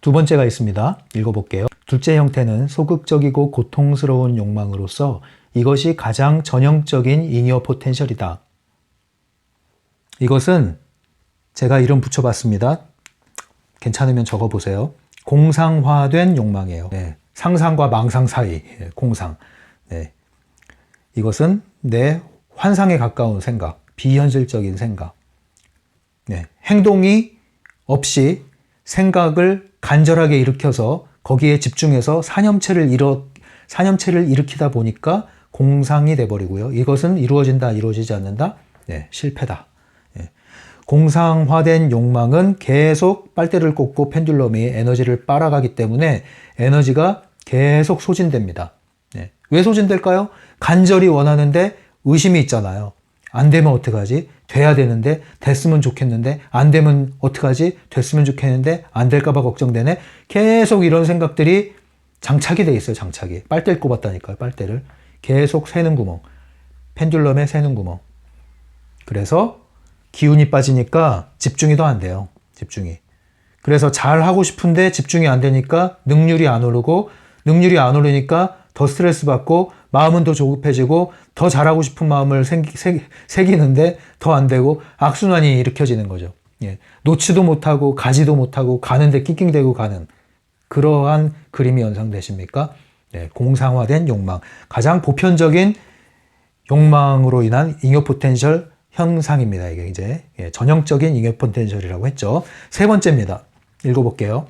두 번째가 있습니다. 읽어볼게요. 둘째 형태는 소극적이고 고통스러운 욕망으로서 이것이 가장 전형적인 잉여 포텐셜이다. 이것은 제가 이름 붙여봤습니다. 괜찮으면 적어보세요. 공상화된 욕망이에요. 네, 상상과 망상 사이, 공상. 네. 이것은 내 환상에 가까운 생각, 비현실적인 생각. 네. 행동이 없이 생각을 간절하게 일으켜서 거기에 집중해서 사념체를 일으키다 보니까 공상이 돼버리고요. 이것은 이루어진다, 이루어지지 않는다? 네, 실패다. 네. 공상화된 욕망은 계속 빨대를 꽂고 펜듈럼이 에너지를 빨아가기 때문에 에너지가 계속 소진됩니다. 네. 왜 소진될까요? 간절히 원하는데 의심이 있잖아요. 안 되면 어떡하지? 돼야 되는데, 됐으면 좋겠는데, 안 되면 어떡하지? 됐으면 좋겠는데, 안 될까봐 걱정되네. 계속 이런 생각들이 장착이 돼 있어요, 장착이. 빨대를 꼽았다니까요, 빨대를. 계속 새는 구멍. 펜듈럼에 새는 구멍. 그래서 기운이 빠지니까 집중이 더 안 돼요, 집중이. 그래서 잘 하고 싶은데 집중이 안 되니까 능률이 안 오르고, 능률이 안 오르니까 더 스트레스 받고, 마음은 더 조급해지고 더 잘하고 싶은 마음을 새기는데 더 안 되고 악순환이 일으켜지는 거죠. 예. 놓지도 못하고 가지도 못하고 가는데 낑낑대고 가는 그러한 그림이 연상되십니까? 네, 공상화된 욕망. 가장 보편적인 욕망으로 인한 잉여 포텐셜 현상입니다. 이게 이제 전형적인 잉여 포텐셜이라고 했죠. 세 번째입니다. 읽어볼게요.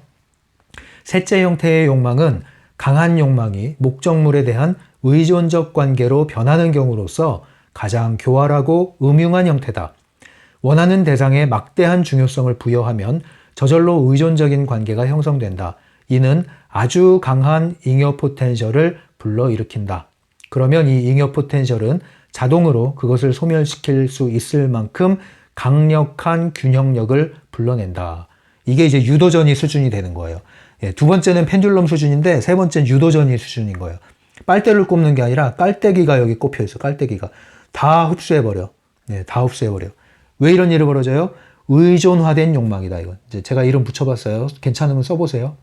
셋째 형태의 욕망은 강한 욕망이 목적물에 대한 의존적 관계로 변하는 경우로서 가장 교활하고 음흉한 형태다. 원하는 대상에 막대한 중요성을 부여하면 저절로 의존적인 관계가 형성된다. 이는 아주 강한 잉여 포텐셜을 불러일으킨다. 그러면 이 잉여 포텐셜은 자동으로 그것을 소멸시킬 수 있을 만큼 강력한 균형력을 불러낸다. 이게 이제 유도전이 수준이 되는 거예요. 예, 두 번째는 펜듈럼 수준인데 세 번째는 유도전이 수준인 거예요. 빨대를 꼽는 게 아니라 깔때기가 여기 꼽혀 있어. 깔때기가 다 흡수해버려. 네, 다 흡수해버려. 왜 이런 일이 벌어져요? 의존화된 욕망이다. 이건 이제 제가 이름 붙여봤어요. 괜찮으면 써보세요.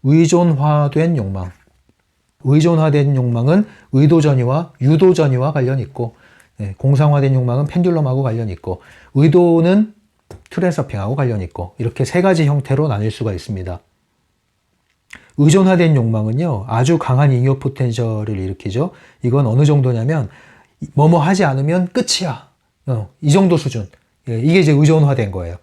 의존화된 욕망. 의존화된 욕망은 의도전이와 유도전이와 관련이 있고, 공상화된 욕망은 펜듈럼하고 관련이 있고, 의도는 트랜서핑하고 관련이 있고, 이렇게 세 가지 형태로 나뉠 수가 있습니다. 의존화된 욕망은요, 아주 강한 잉여 포텐셜을 일으키죠. 이건 어느 정도냐면, 뭐뭐 하지 않으면 끝이야. 이 정도 수준. 이게 이제 의존화된 거예요.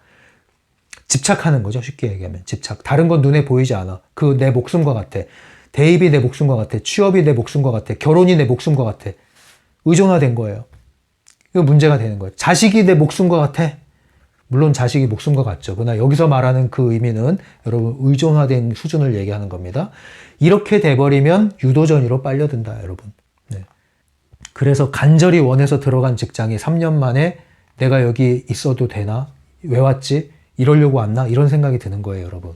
집착하는 거죠. 쉽게 얘기하면. 집착. 다른 건 눈에 보이지 않아. 그 내 목숨과 같아. 대입이 내 목숨과 같아. 취업이 내 목숨과 같아. 결혼이 내 목숨과 같아. 의존화된 거예요. 이거 문제가 되는 거예요. 자식이 내 목숨과 같아. 물론 자식이 목숨과 같죠. 그러나 여기서 말하는 그 의미는 여러분 의존화된 수준을 얘기하는 겁니다. 이렇게 돼버리면 유도전이로 빨려든다, 여러분. 네. 그래서 간절히 원해서 들어간 직장이 3년 만에 내가 여기 있어도 되나? 왜 왔지? 이러려고 왔나? 이런 생각이 드는 거예요, 여러분.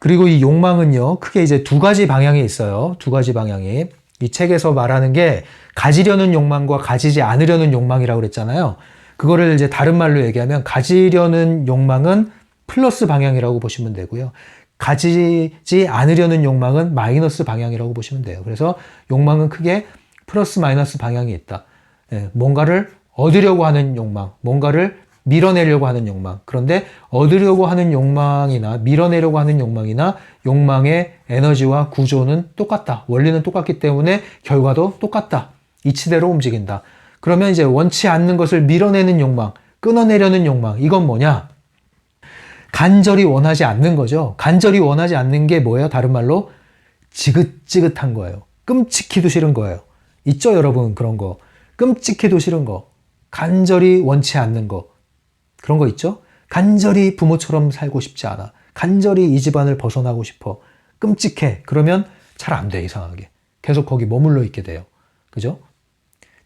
그리고 이 욕망은요, 크게 이제 두 가지 방향이 있어요. 두 가지 방향이. 이 책에서 말하는 게 가지려는 욕망과 가지지 않으려는 욕망이라고 그랬잖아요. 그거를 이제 다른 말로 얘기하면 가지려는 욕망은 플러스 방향이라고 보시면 되고요. 가지지 않으려는 욕망은 마이너스 방향이라고 보시면 돼요. 그래서 욕망은 크게 플러스 마이너스 방향이 있다. 뭔가를 얻으려고 하는 욕망, 뭔가를 밀어내려고 하는 욕망. 그런데 얻으려고 하는 욕망이나 밀어내려고 하는 욕망이나 욕망의 에너지와 구조는 똑같다. 원리는 똑같기 때문에 결과도 똑같다. 이치대로 움직인다. 그러면 이제 원치 않는 것을 밀어내는 욕망, 끊어내려는 욕망. 이건 뭐냐? 간절히 원하지 않는 거죠. 간절히 원하지 않는 게 뭐예요? 다른 말로 지긋지긋한 거예요. 끔찍히도 싫은 거예요. 있죠, 여러분? 그런 거. 끔찍히도 싫은 거. 간절히 원치 않는 거. 그런 거 있죠? 간절히 부모처럼 살고 싶지 않아. 간절히 이 집안을 벗어나고 싶어. 끔찍해. 그러면 잘 안 돼, 이상하게. 계속 거기 머물러 있게 돼요. 그죠?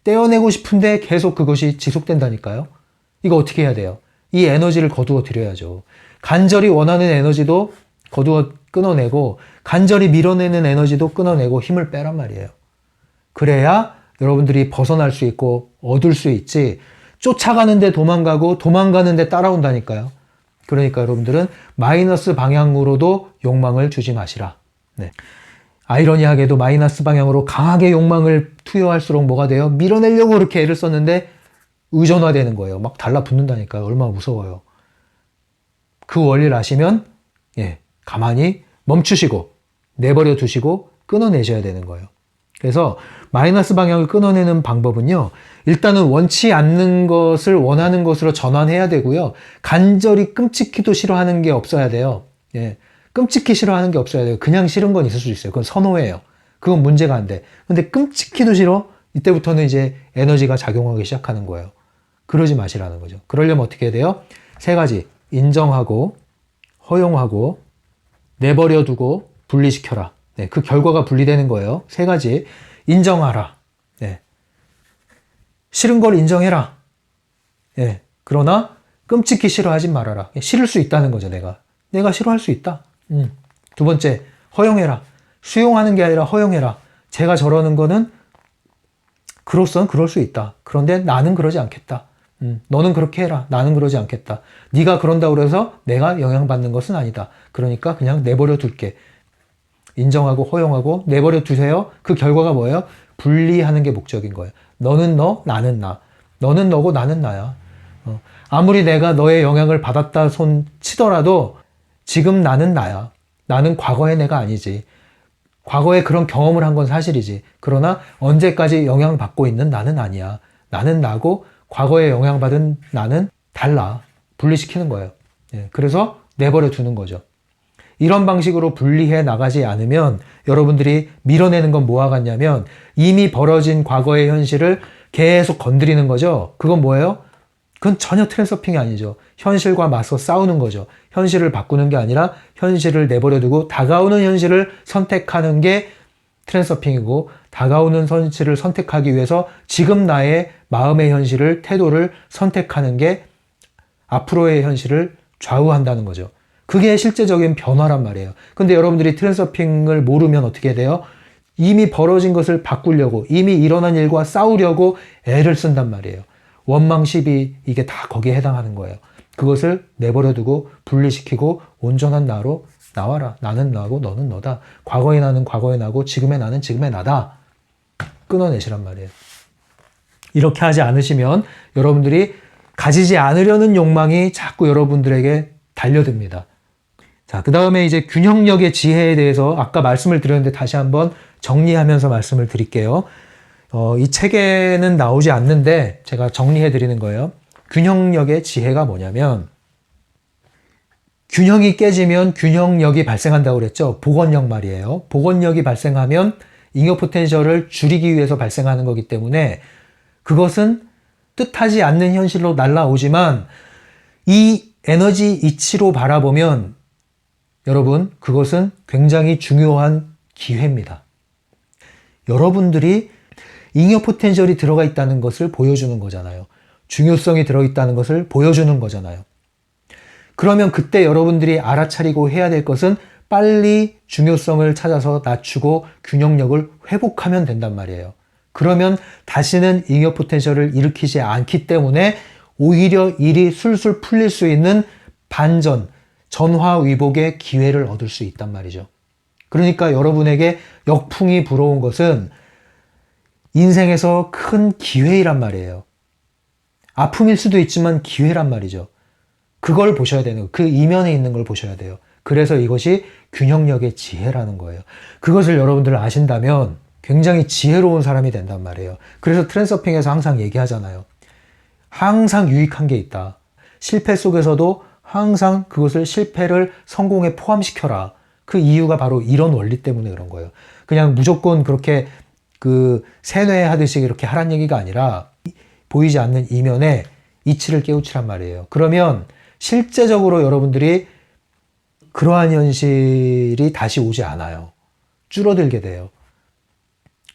떼어내고 싶은데 계속 그것이 지속된다니까요. 이거 어떻게 해야 돼요? 이 에너지를 거두어 드려야죠. 간절히 원하는 에너지도 거두어 끊어내고 간절히 밀어내는 에너지도 끊어내고 힘을 빼란 말이에요. 그래야 여러분들이 벗어날 수 있고 얻을 수 있지, 쫓아가는데 도망가고 도망가는데 따라온다니까요. 그러니까 여러분들은 마이너스 방향으로도 욕망을 주지 마시라. 네. 아이러니하게도 마이너스 방향으로 강하게 욕망을 투여할수록 뭐가 돼요? 밀어내려고 그렇게 애를 썼는데 의존화되는 거예요. 막 달라붙는다니까요. 얼마나 무서워요. 그 원리를 아시면 가만히 멈추시고 내버려 두시고 끊어내셔야 되는 거예요. 그래서 마이너스 방향을 끊어내는 방법은요, 일단은 원치 않는 것을 원하는 것으로 전환해야 되고요. 간절히 끔찍히도 싫어하는 게 없어야 돼요. 끔찍히 싫어하는 게 없어야 돼요. 그냥 싫은 건 있을 수 있어요. 그건 선호예요. 그건 문제가 안 돼. 근데 끔찍히도 싫어? 이때부터는 이제 에너지가 작용하기 시작하는 거예요. 그러지 마시라는 거죠. 그러려면 어떻게 해야 돼요? 세 가지. 인정하고, 허용하고, 내버려두고, 분리시켜라. 그 결과가 분리되는 거예요. 세 가지. 인정하라. 싫은 걸 인정해라. 그러나 끔찍히 싫어하지 말아라. 싫을 수 있다는 거죠, 내가 싫어할 수 있다. 두 번째, 허용해라. 수용하는 게 아니라 허용해라. 제가 저러는 거는 그로선 그럴 수 있다. 그런데 나는 그러지 않겠다. 너는 그렇게 해라. 나는 그러지 않겠다. 네가 그런다고 해서 내가 영향받는 것은 아니다. 그러니까 그냥 내버려 둘게. 인정하고 허용하고 내버려 두세요. 그 결과가 뭐예요? 분리하는 게 목적인 거예요. 너는 너, 나는 나. 너는 너고 나는 나야. 아무리 내가 너의 영향을 받았다 손 치더라도 지금 나는 나야. 나는 과거의 내가 아니지. 과거에 그런 경험을 한 건 사실이지. 그러나 언제까지 영향받고 있는 나는 아니야. 나는 나고 과거에 영향받은 나는 달라. 분리시키는 거예요. 그래서 내버려 두는 거죠. 이런 방식으로 분리해 나가지 않으면 여러분들이 밀어내는 건 뭐와 같냐면 이미 벌어진 과거의 현실을 계속 건드리는 거죠. 그건 뭐예요? 그건 전혀 트랜서핑이 아니죠. 현실과 맞서 싸우는 거죠. 현실을 바꾸는 게 아니라 현실을 내버려두고 다가오는 현실을 선택하는 게 트랜서핑이고, 다가오는 현실을 선택하기 위해서 지금 나의 마음의 현실을, 태도를 선택하는 게 앞으로의 현실을 좌우한다는 거죠. 그게 실제적인 변화란 말이에요. 근데 여러분들이 트랜서핑을 모르면 어떻게 돼요? 이미 벌어진 것을 바꾸려고, 이미 일어난 일과 싸우려고 애를 쓴단 말이에요. 원망, 시비, 이게 다 거기에 해당하는 거예요. 그것을 내버려두고 분리시키고 온전한 나로 나와라. 나는 나고 너는 너다. 과거의 나는 과거의 나고 지금의 나는 지금의 나다. 끊어내시란 말이에요. 이렇게 하지 않으시면 여러분들이 가지지 않으려는 욕망이 자꾸 여러분들에게 달려듭니다. 자, 그 다음에 이제 균형력의 지혜에 대해서 아까 말씀을 드렸는데 다시 한번 정리하면서 말씀을 드릴게요. 이 책에는 나오지 않는데 제가 정리해 드리는 거예요. 균형력의 지혜가 뭐냐면 균형이 깨지면 균형력이 발생한다고 그랬죠. 복원력 말이에요. 복원력이 발생하면 잉여 포텐셜을 줄이기 위해서 발생하는 거기 때문에 그것은 뜻하지 않는 현실로 날아오지만 이 에너지 이치로 바라보면 여러분 그것은 굉장히 중요한 기회입니다. 여러분들이 잉여 포텐셜이 들어가 있다는 것을 보여주는 거잖아요. 중요성이 들어있다는 것을 보여주는 거잖아요. 그러면 그때 여러분들이 알아차리고 해야 될 것은 빨리 중요성을 찾아서 낮추고 균형력을 회복하면 된단 말이에요. 그러면 다시는 잉여 포텐셜을 일으키지 않기 때문에 오히려 일이 술술 풀릴 수 있는 반전, 전화위복의 기회를 얻을 수 있단 말이죠. 그러니까 여러분에게 역풍이 불어온 것은 인생에서 큰 기회이란 말이에요. 아픔일 수도 있지만 기회란 말이죠. 그걸 보셔야 되는 거예요. 그 이면에 있는 걸 보셔야 돼요. 그래서 이것이 균형력의 지혜라는 거예요. 그것을 여러분들 아신다면 굉장히 지혜로운 사람이 된단 말이에요. 그래서 트랜서핑에서 항상 얘기하잖아요. 항상 유익한 게 있다. 실패 속에서도 항상 그것을 실패를 성공에 포함시켜라. 그 이유가 바로 이런 원리 때문에 그런 거예요. 그냥 무조건 그렇게 세뇌하듯이 이렇게 하란 얘기가 아니라 보이지 않는 이면에 이치를 깨우치란 말이에요. 그러면 실제적으로 여러분들이 그러한 현실이 다시 오지 않아요. 줄어들게 돼요.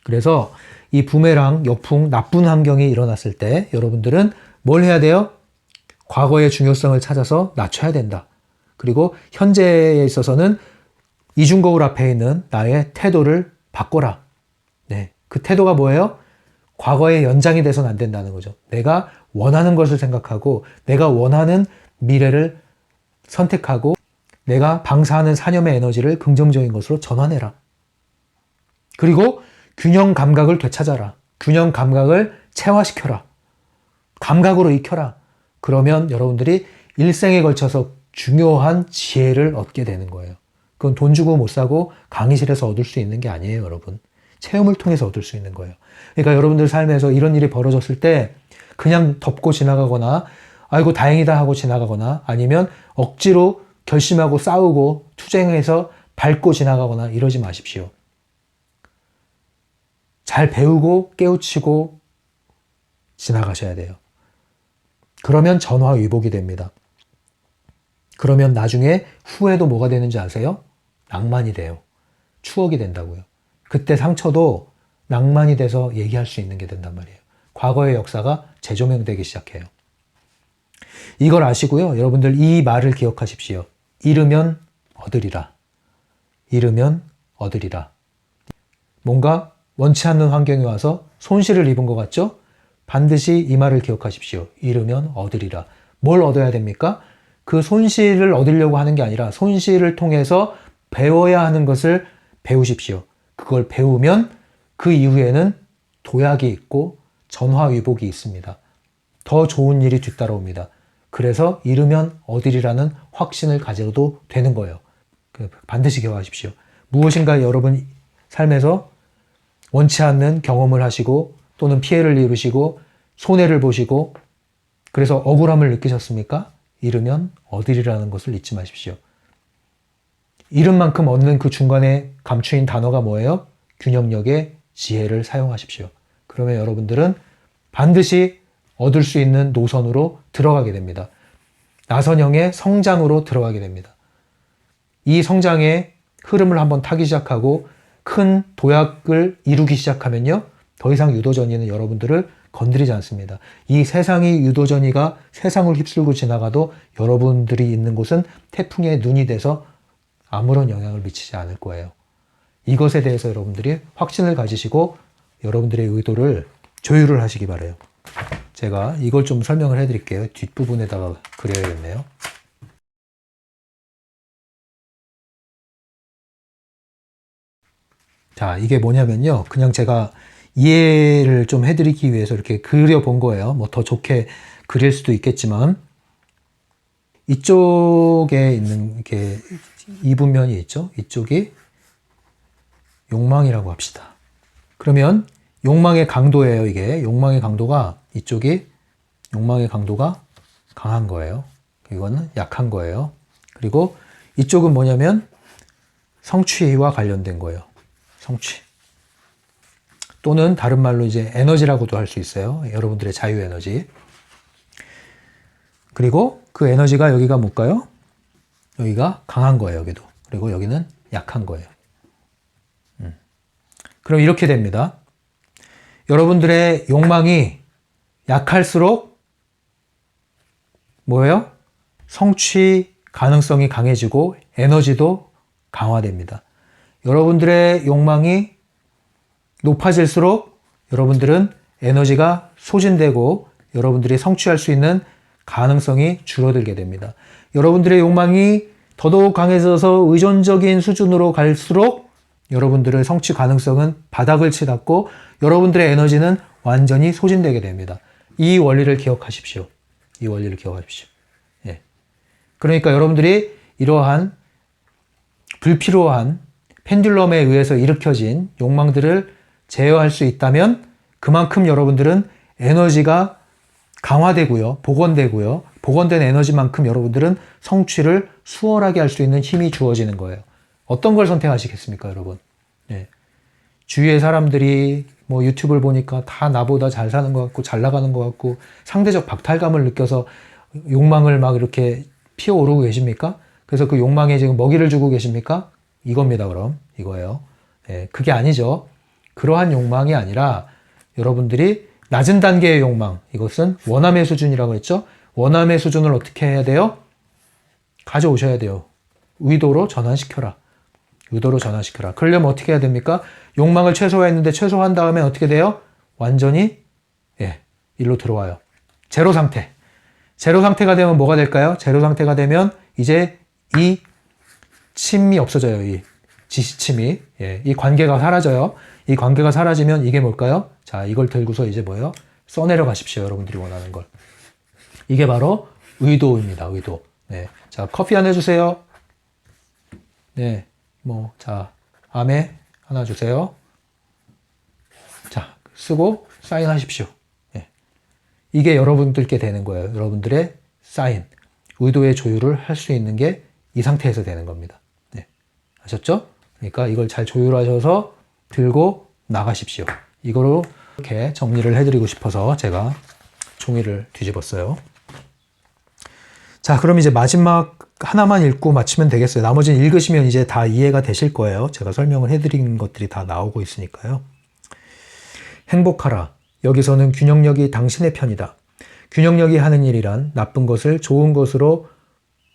그래서 이 부메랑, 역풍, 나쁜 환경이 일어났을 때 여러분들은 뭘 해야 돼요? 과거의 중요성을 찾아서 낮춰야 된다. 그리고 현재에 있어서는 이중거울 앞에 있는 나의 태도를 바꿔라. 네, 그 태도가 뭐예요? 과거의 연장이 돼서는 안 된다는 거죠. 내가 원하는 것을 생각하고 내가 원하는 미래를 선택하고 내가 방사하는 사념의 에너지를 긍정적인 것으로 전환해라. 그리고 균형 감각을 되찾아라. 균형 감각을 체화시켜라. 감각으로 익혀라. 그러면 여러분들이 일생에 걸쳐서 중요한 지혜를 얻게 되는 거예요. 그건 돈 주고 못 사고 강의실에서 얻을 수 있는 게 아니에요, 여러분. 체험을 통해서 얻을 수 있는 거예요. 그러니까 여러분들 삶에서 이런 일이 벌어졌을 때 그냥 덮고 지나가거나 아이고 다행이다 하고 지나가거나 아니면 억지로 결심하고 싸우고 투쟁해서 밟고 지나가거나 이러지 마십시오. 잘 배우고 깨우치고 지나가셔야 돼요. 그러면 전화위복이 됩니다. 그러면 나중에 후회도 뭐가 되는지 아세요? 낭만이 돼요. 추억이 된다고요. 그때 상처도 낭만이 돼서 얘기할 수 있는 게 된단 말이에요. 과거의 역사가 재조명되기 시작해요. 이걸 아시고요. 여러분들 이 말을 기억하십시오. 잃으면 얻으리라. 잃으면 얻으리라. 뭔가 원치 않는 환경이 와서 손실을 입은 것 같죠? 반드시 이 말을 기억하십시오. 잃으면 얻으리라. 뭘 얻어야 됩니까? 그 손실을 얻으려고 하는 게 아니라 손실을 통해서 배워야 하는 것을 배우십시오. 그걸 배우면 그 이후에는 도약이 있고 전화위복이 있습니다. 더 좋은 일이 뒤따라옵니다. 그래서 잃으면 얻으리라는 확신을 가져도 되는 거예요. 반드시 기억하십시오. 무엇인가 여러분 삶에서 원치 않는 경험을 하시고 또는 피해를 입으시고 손해를 보시고 그래서 억울함을 느끼셨습니까? 잃으면 얻으리라는 것을 잊지 마십시오. 잃은 만큼 얻는 그 중간에 감추인 단어가 뭐예요? 균형력의 지혜를 사용하십시오. 그러면 여러분들은 반드시 얻을 수 있는 노선으로 들어가게 됩니다. 나선형의 성장으로 들어가게 됩니다. 이 성장의 흐름을 한번 타기 시작하고 큰 도약을 이루기 시작하면요. 더 이상 유도전이는 여러분들을 건드리지 않습니다. 이 세상이 유도전이가 세상을 휩쓸고 지나가도 여러분들이 있는 곳은 태풍의 눈이 돼서 아무런 영향을 미치지 않을 거예요. 이것에 대해서 여러분들이 확신을 가지시고 여러분들의 의도를 조율을 하시기 바라요. 제가 이걸 좀 설명을 해드릴게요. 뒷부분에다가 그려야겠네요. 자, 이게 뭐냐면요. 그냥 제가 이해를 좀 해드리기 위해서 이렇게 그려본 거예요. 뭐 더 좋게 그릴 수도 있겠지만, 이쪽에 있는 이렇게 이분면이 있죠. 이쪽이 욕망이라고 합시다. 그러면 욕망의 강도예요. 이게 욕망의 강도가 이쪽이 욕망의 강도가 강한 거예요. 이거는 약한 거예요. 그리고 이쪽은 뭐냐면 성취와 관련된 거예요. 성취. 또는 다른 말로 이제 에너지라고도 할 수 있어요. 여러분들의 자유 에너지. 그리고 그 에너지가 여기가 뭘까요? 여기가 강한 거예요. 여기도. 그리고 여기는 약한 거예요. 그럼 이렇게 됩니다. 여러분들의 욕망이 약할수록 뭐예요? 성취 가능성이 강해지고 에너지도 강화됩니다. 여러분들의 욕망이 높아질수록 여러분들은 에너지가 소진되고 여러분들이 성취할 수 있는 가능성이 줄어들게 됩니다. 여러분들의 욕망이 더더욱 강해져서 의존적인 수준으로 갈수록 여러분들의 성취 가능성은 바닥을 치닫고 여러분들의 에너지는 완전히 소진되게 됩니다. 이 원리를 기억하십시오. 이 원리를 기억하십시오. 예. 그러니까 여러분들이 이러한 불필요한 펜듈럼에 의해서 일으켜진 욕망들을 제어할 수 있다면 그만큼 여러분들은 에너지가 강화되고요. 복원되고요. 복원된 에너지만큼 여러분들은 성취를 수월하게 할 수 있는 힘이 주어지는 거예요. 어떤 걸 선택하시겠습니까, 여러분? 예. 주위의 사람들이 뭐 유튜브를 보니까 다 나보다 잘 사는 것 같고 잘 나가는 것 같고 상대적 박탈감을 느껴서 욕망을 막 이렇게 피어오르고 계십니까? 그래서 그 욕망에 지금 먹이를 주고 계십니까? 이겁니다, 그럼. 이거예요. 예, 그게 아니죠. 그러한 욕망이 아니라 여러분들이 낮은 단계의 욕망, 이것은 원함의 수준이라고 했죠? 원함의 수준을 어떻게 해야 돼요? 가져오셔야 돼요. 의도로 전환시켜라. 의도로 전환시켜라. 그러려면 어떻게 해야 됩니까? 욕망을 최소화했는데 최소화한 다음에 어떻게 돼요? 완전히 일로 들어와요. 제로 상태. 제로 상태가 되면 뭐가 될까요? 제로 상태가 되면 이제 이 침이 없어져요. 이 지시침이. 이 관계가 사라져요. 이 관계가 사라지면 이게 뭘까요? 자, 이걸 들고서 이제 뭐예요? 써내려 가십시오. 여러분들이 원하는 걸. 이게 바로 의도입니다. 의도. 네. 자, 커피 한 잔 해주세요. 네. 자, 아메 하나 주세요. 자, 쓰고 사인하십시오. 네. 이게 여러분들께 되는 거예요. 여러분들의 사인. 의도의 조율을 할 수 있는 게 이 상태에서 되는 겁니다. 네. 아셨죠? 그러니까 이걸 잘 조율하셔서 들고 나가십시오. 이거로 이렇게 정리를 해드리고 싶어서 제가 종이를 뒤집었어요. 자, 그럼 이제 마지막 하나만 읽고 마치면 되겠어요. 나머지는 읽으시면 이제 다 이해가 되실 거예요. 제가 설명을 해드린 것들이 다 나오고 있으니까요. 행복하라. 여기서는 균형력이 당신의 편이다. 균형력이 하는 일이란 나쁜 것을 좋은 것으로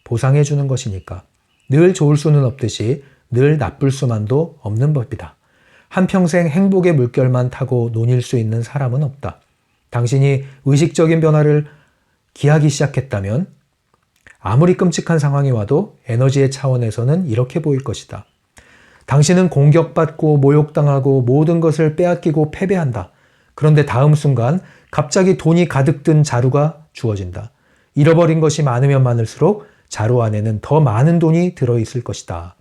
보상해 주는 것이니까. 늘 좋을 수는 없듯이 늘 나쁠 수만도 없는 법이다. 한평생 행복의 물결만 타고 논일 수 있는 사람은 없다. 당신이 의식적인 변화를 기하기 시작했다면 아무리 끔찍한 상황이 와도 에너지의 차원에서는 이렇게 보일 것이다. 당신은 공격받고 모욕당하고 모든 것을 빼앗기고 패배한다. 그런데 다음 순간 갑자기 돈이 가득 든 자루가 주어진다. 잃어버린 것이 많으면 많을수록 자루 안에는 더 많은 돈이 들어있을 것이다.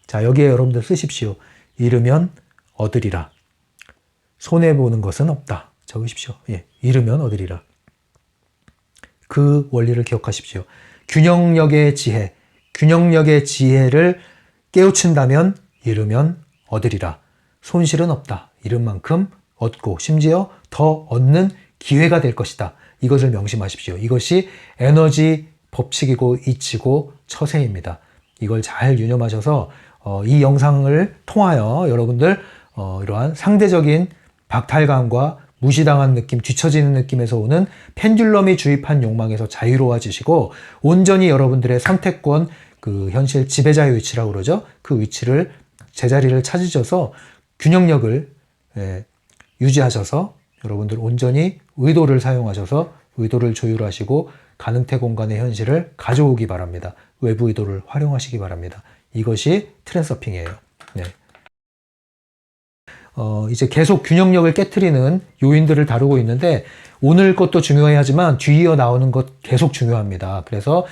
자, 여기에 여러분들 쓰십시오. 잃으면 얻으리라. 손해보는 것은 없다. 적으십시오. 잃으면 얻으리라. 그 원리를 기억하십시오. 균형력의 지혜, 균형력의 지혜를 깨우친다면 잃으면 얻으리라. 손실은 없다. 잃은 만큼 얻고 심지어 더 얻는 기회가 될 것이다. 이것을 명심하십시오. 이것이 에너지 법칙이고 이치고 처세입니다. 이걸 잘 유념하셔서 이 영상을 통하여 여러분들 이러한 상대적인 박탈감과 무시당한 느낌, 뒤처지는 느낌에서 오는 펜듈럼이 주입한 욕망에서 자유로워지시고 온전히 여러분들의 선택권, 그 현실 지배자의 위치라고 그러죠. 그 위치를 제자리를 찾으셔서 균형력을 유지하셔서 여러분들 온전히 의도를 사용하셔서 의도를 조율하시고 가능태 공간의 현실을 가져오기 바랍니다. 외부 의도를 활용하시기 바랍니다. 이것이 트랜서핑이에요. 네. 이제 계속 균형력을 깨트리는 요인들을 다루고 있는데 오늘 것도 중요하지만 뒤이어 나오는 것 계속 중요합니다. 그래서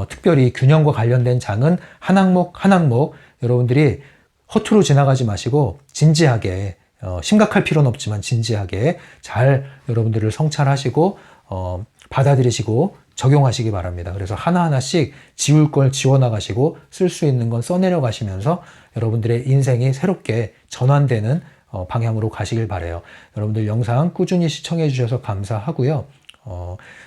특별히 균형과 관련된 장은 한 항목 한 항목 여러분들이 허투루 지나가지 마시고 진지하게 심각할 필요는 없지만 진지하게 잘 여러분들을 성찰하시고 받아들이시고 적용하시기 바랍니다. 그래서 하나하나씩 지울 걸 지워나가시고 쓸 수 있는 건 써내려 가시면서 여러분들의 인생이 새롭게 전환되는 방향으로 가시길 바라요. 여러분들 영상 꾸준히 시청해 주셔서 감사하고요.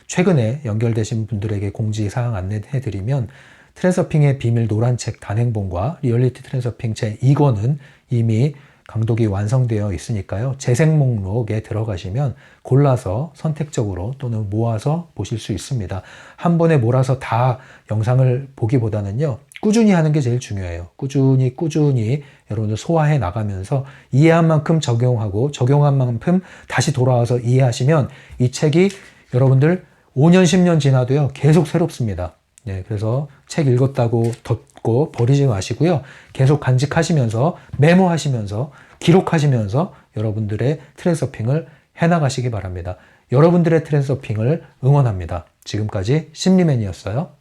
최근에 연결되신 분들에게 공지사항 안내해 드리면 트랜서핑의 비밀 노란책 단행본과 리얼리티 트랜서핑 제 2권은 이미 강독이 완성되어 있으니까요. 재생 목록에 들어가시면 골라서 선택적으로 또는 모아서 보실 수 있습니다. 한 번에 몰아서 다 영상을 보기보다는요. 꾸준히 하는 게 제일 중요해요. 꾸준히 여러분들 소화해 나가면서 이해한 만큼 적용하고 적용한 만큼 다시 돌아와서 이해하시면 이 책이 여러분들 5년, 10년 지나도요. 계속 새롭습니다. 네, 그래서 책 읽었다고 덮고 버리지 마시고요. 계속 간직하시면서 메모하시면서 기록하시면서 여러분들의 트랜서핑을 해나가시기 바랍니다. 여러분들의 트랜서핑을 응원합니다. 지금까지 심리맨이었어요.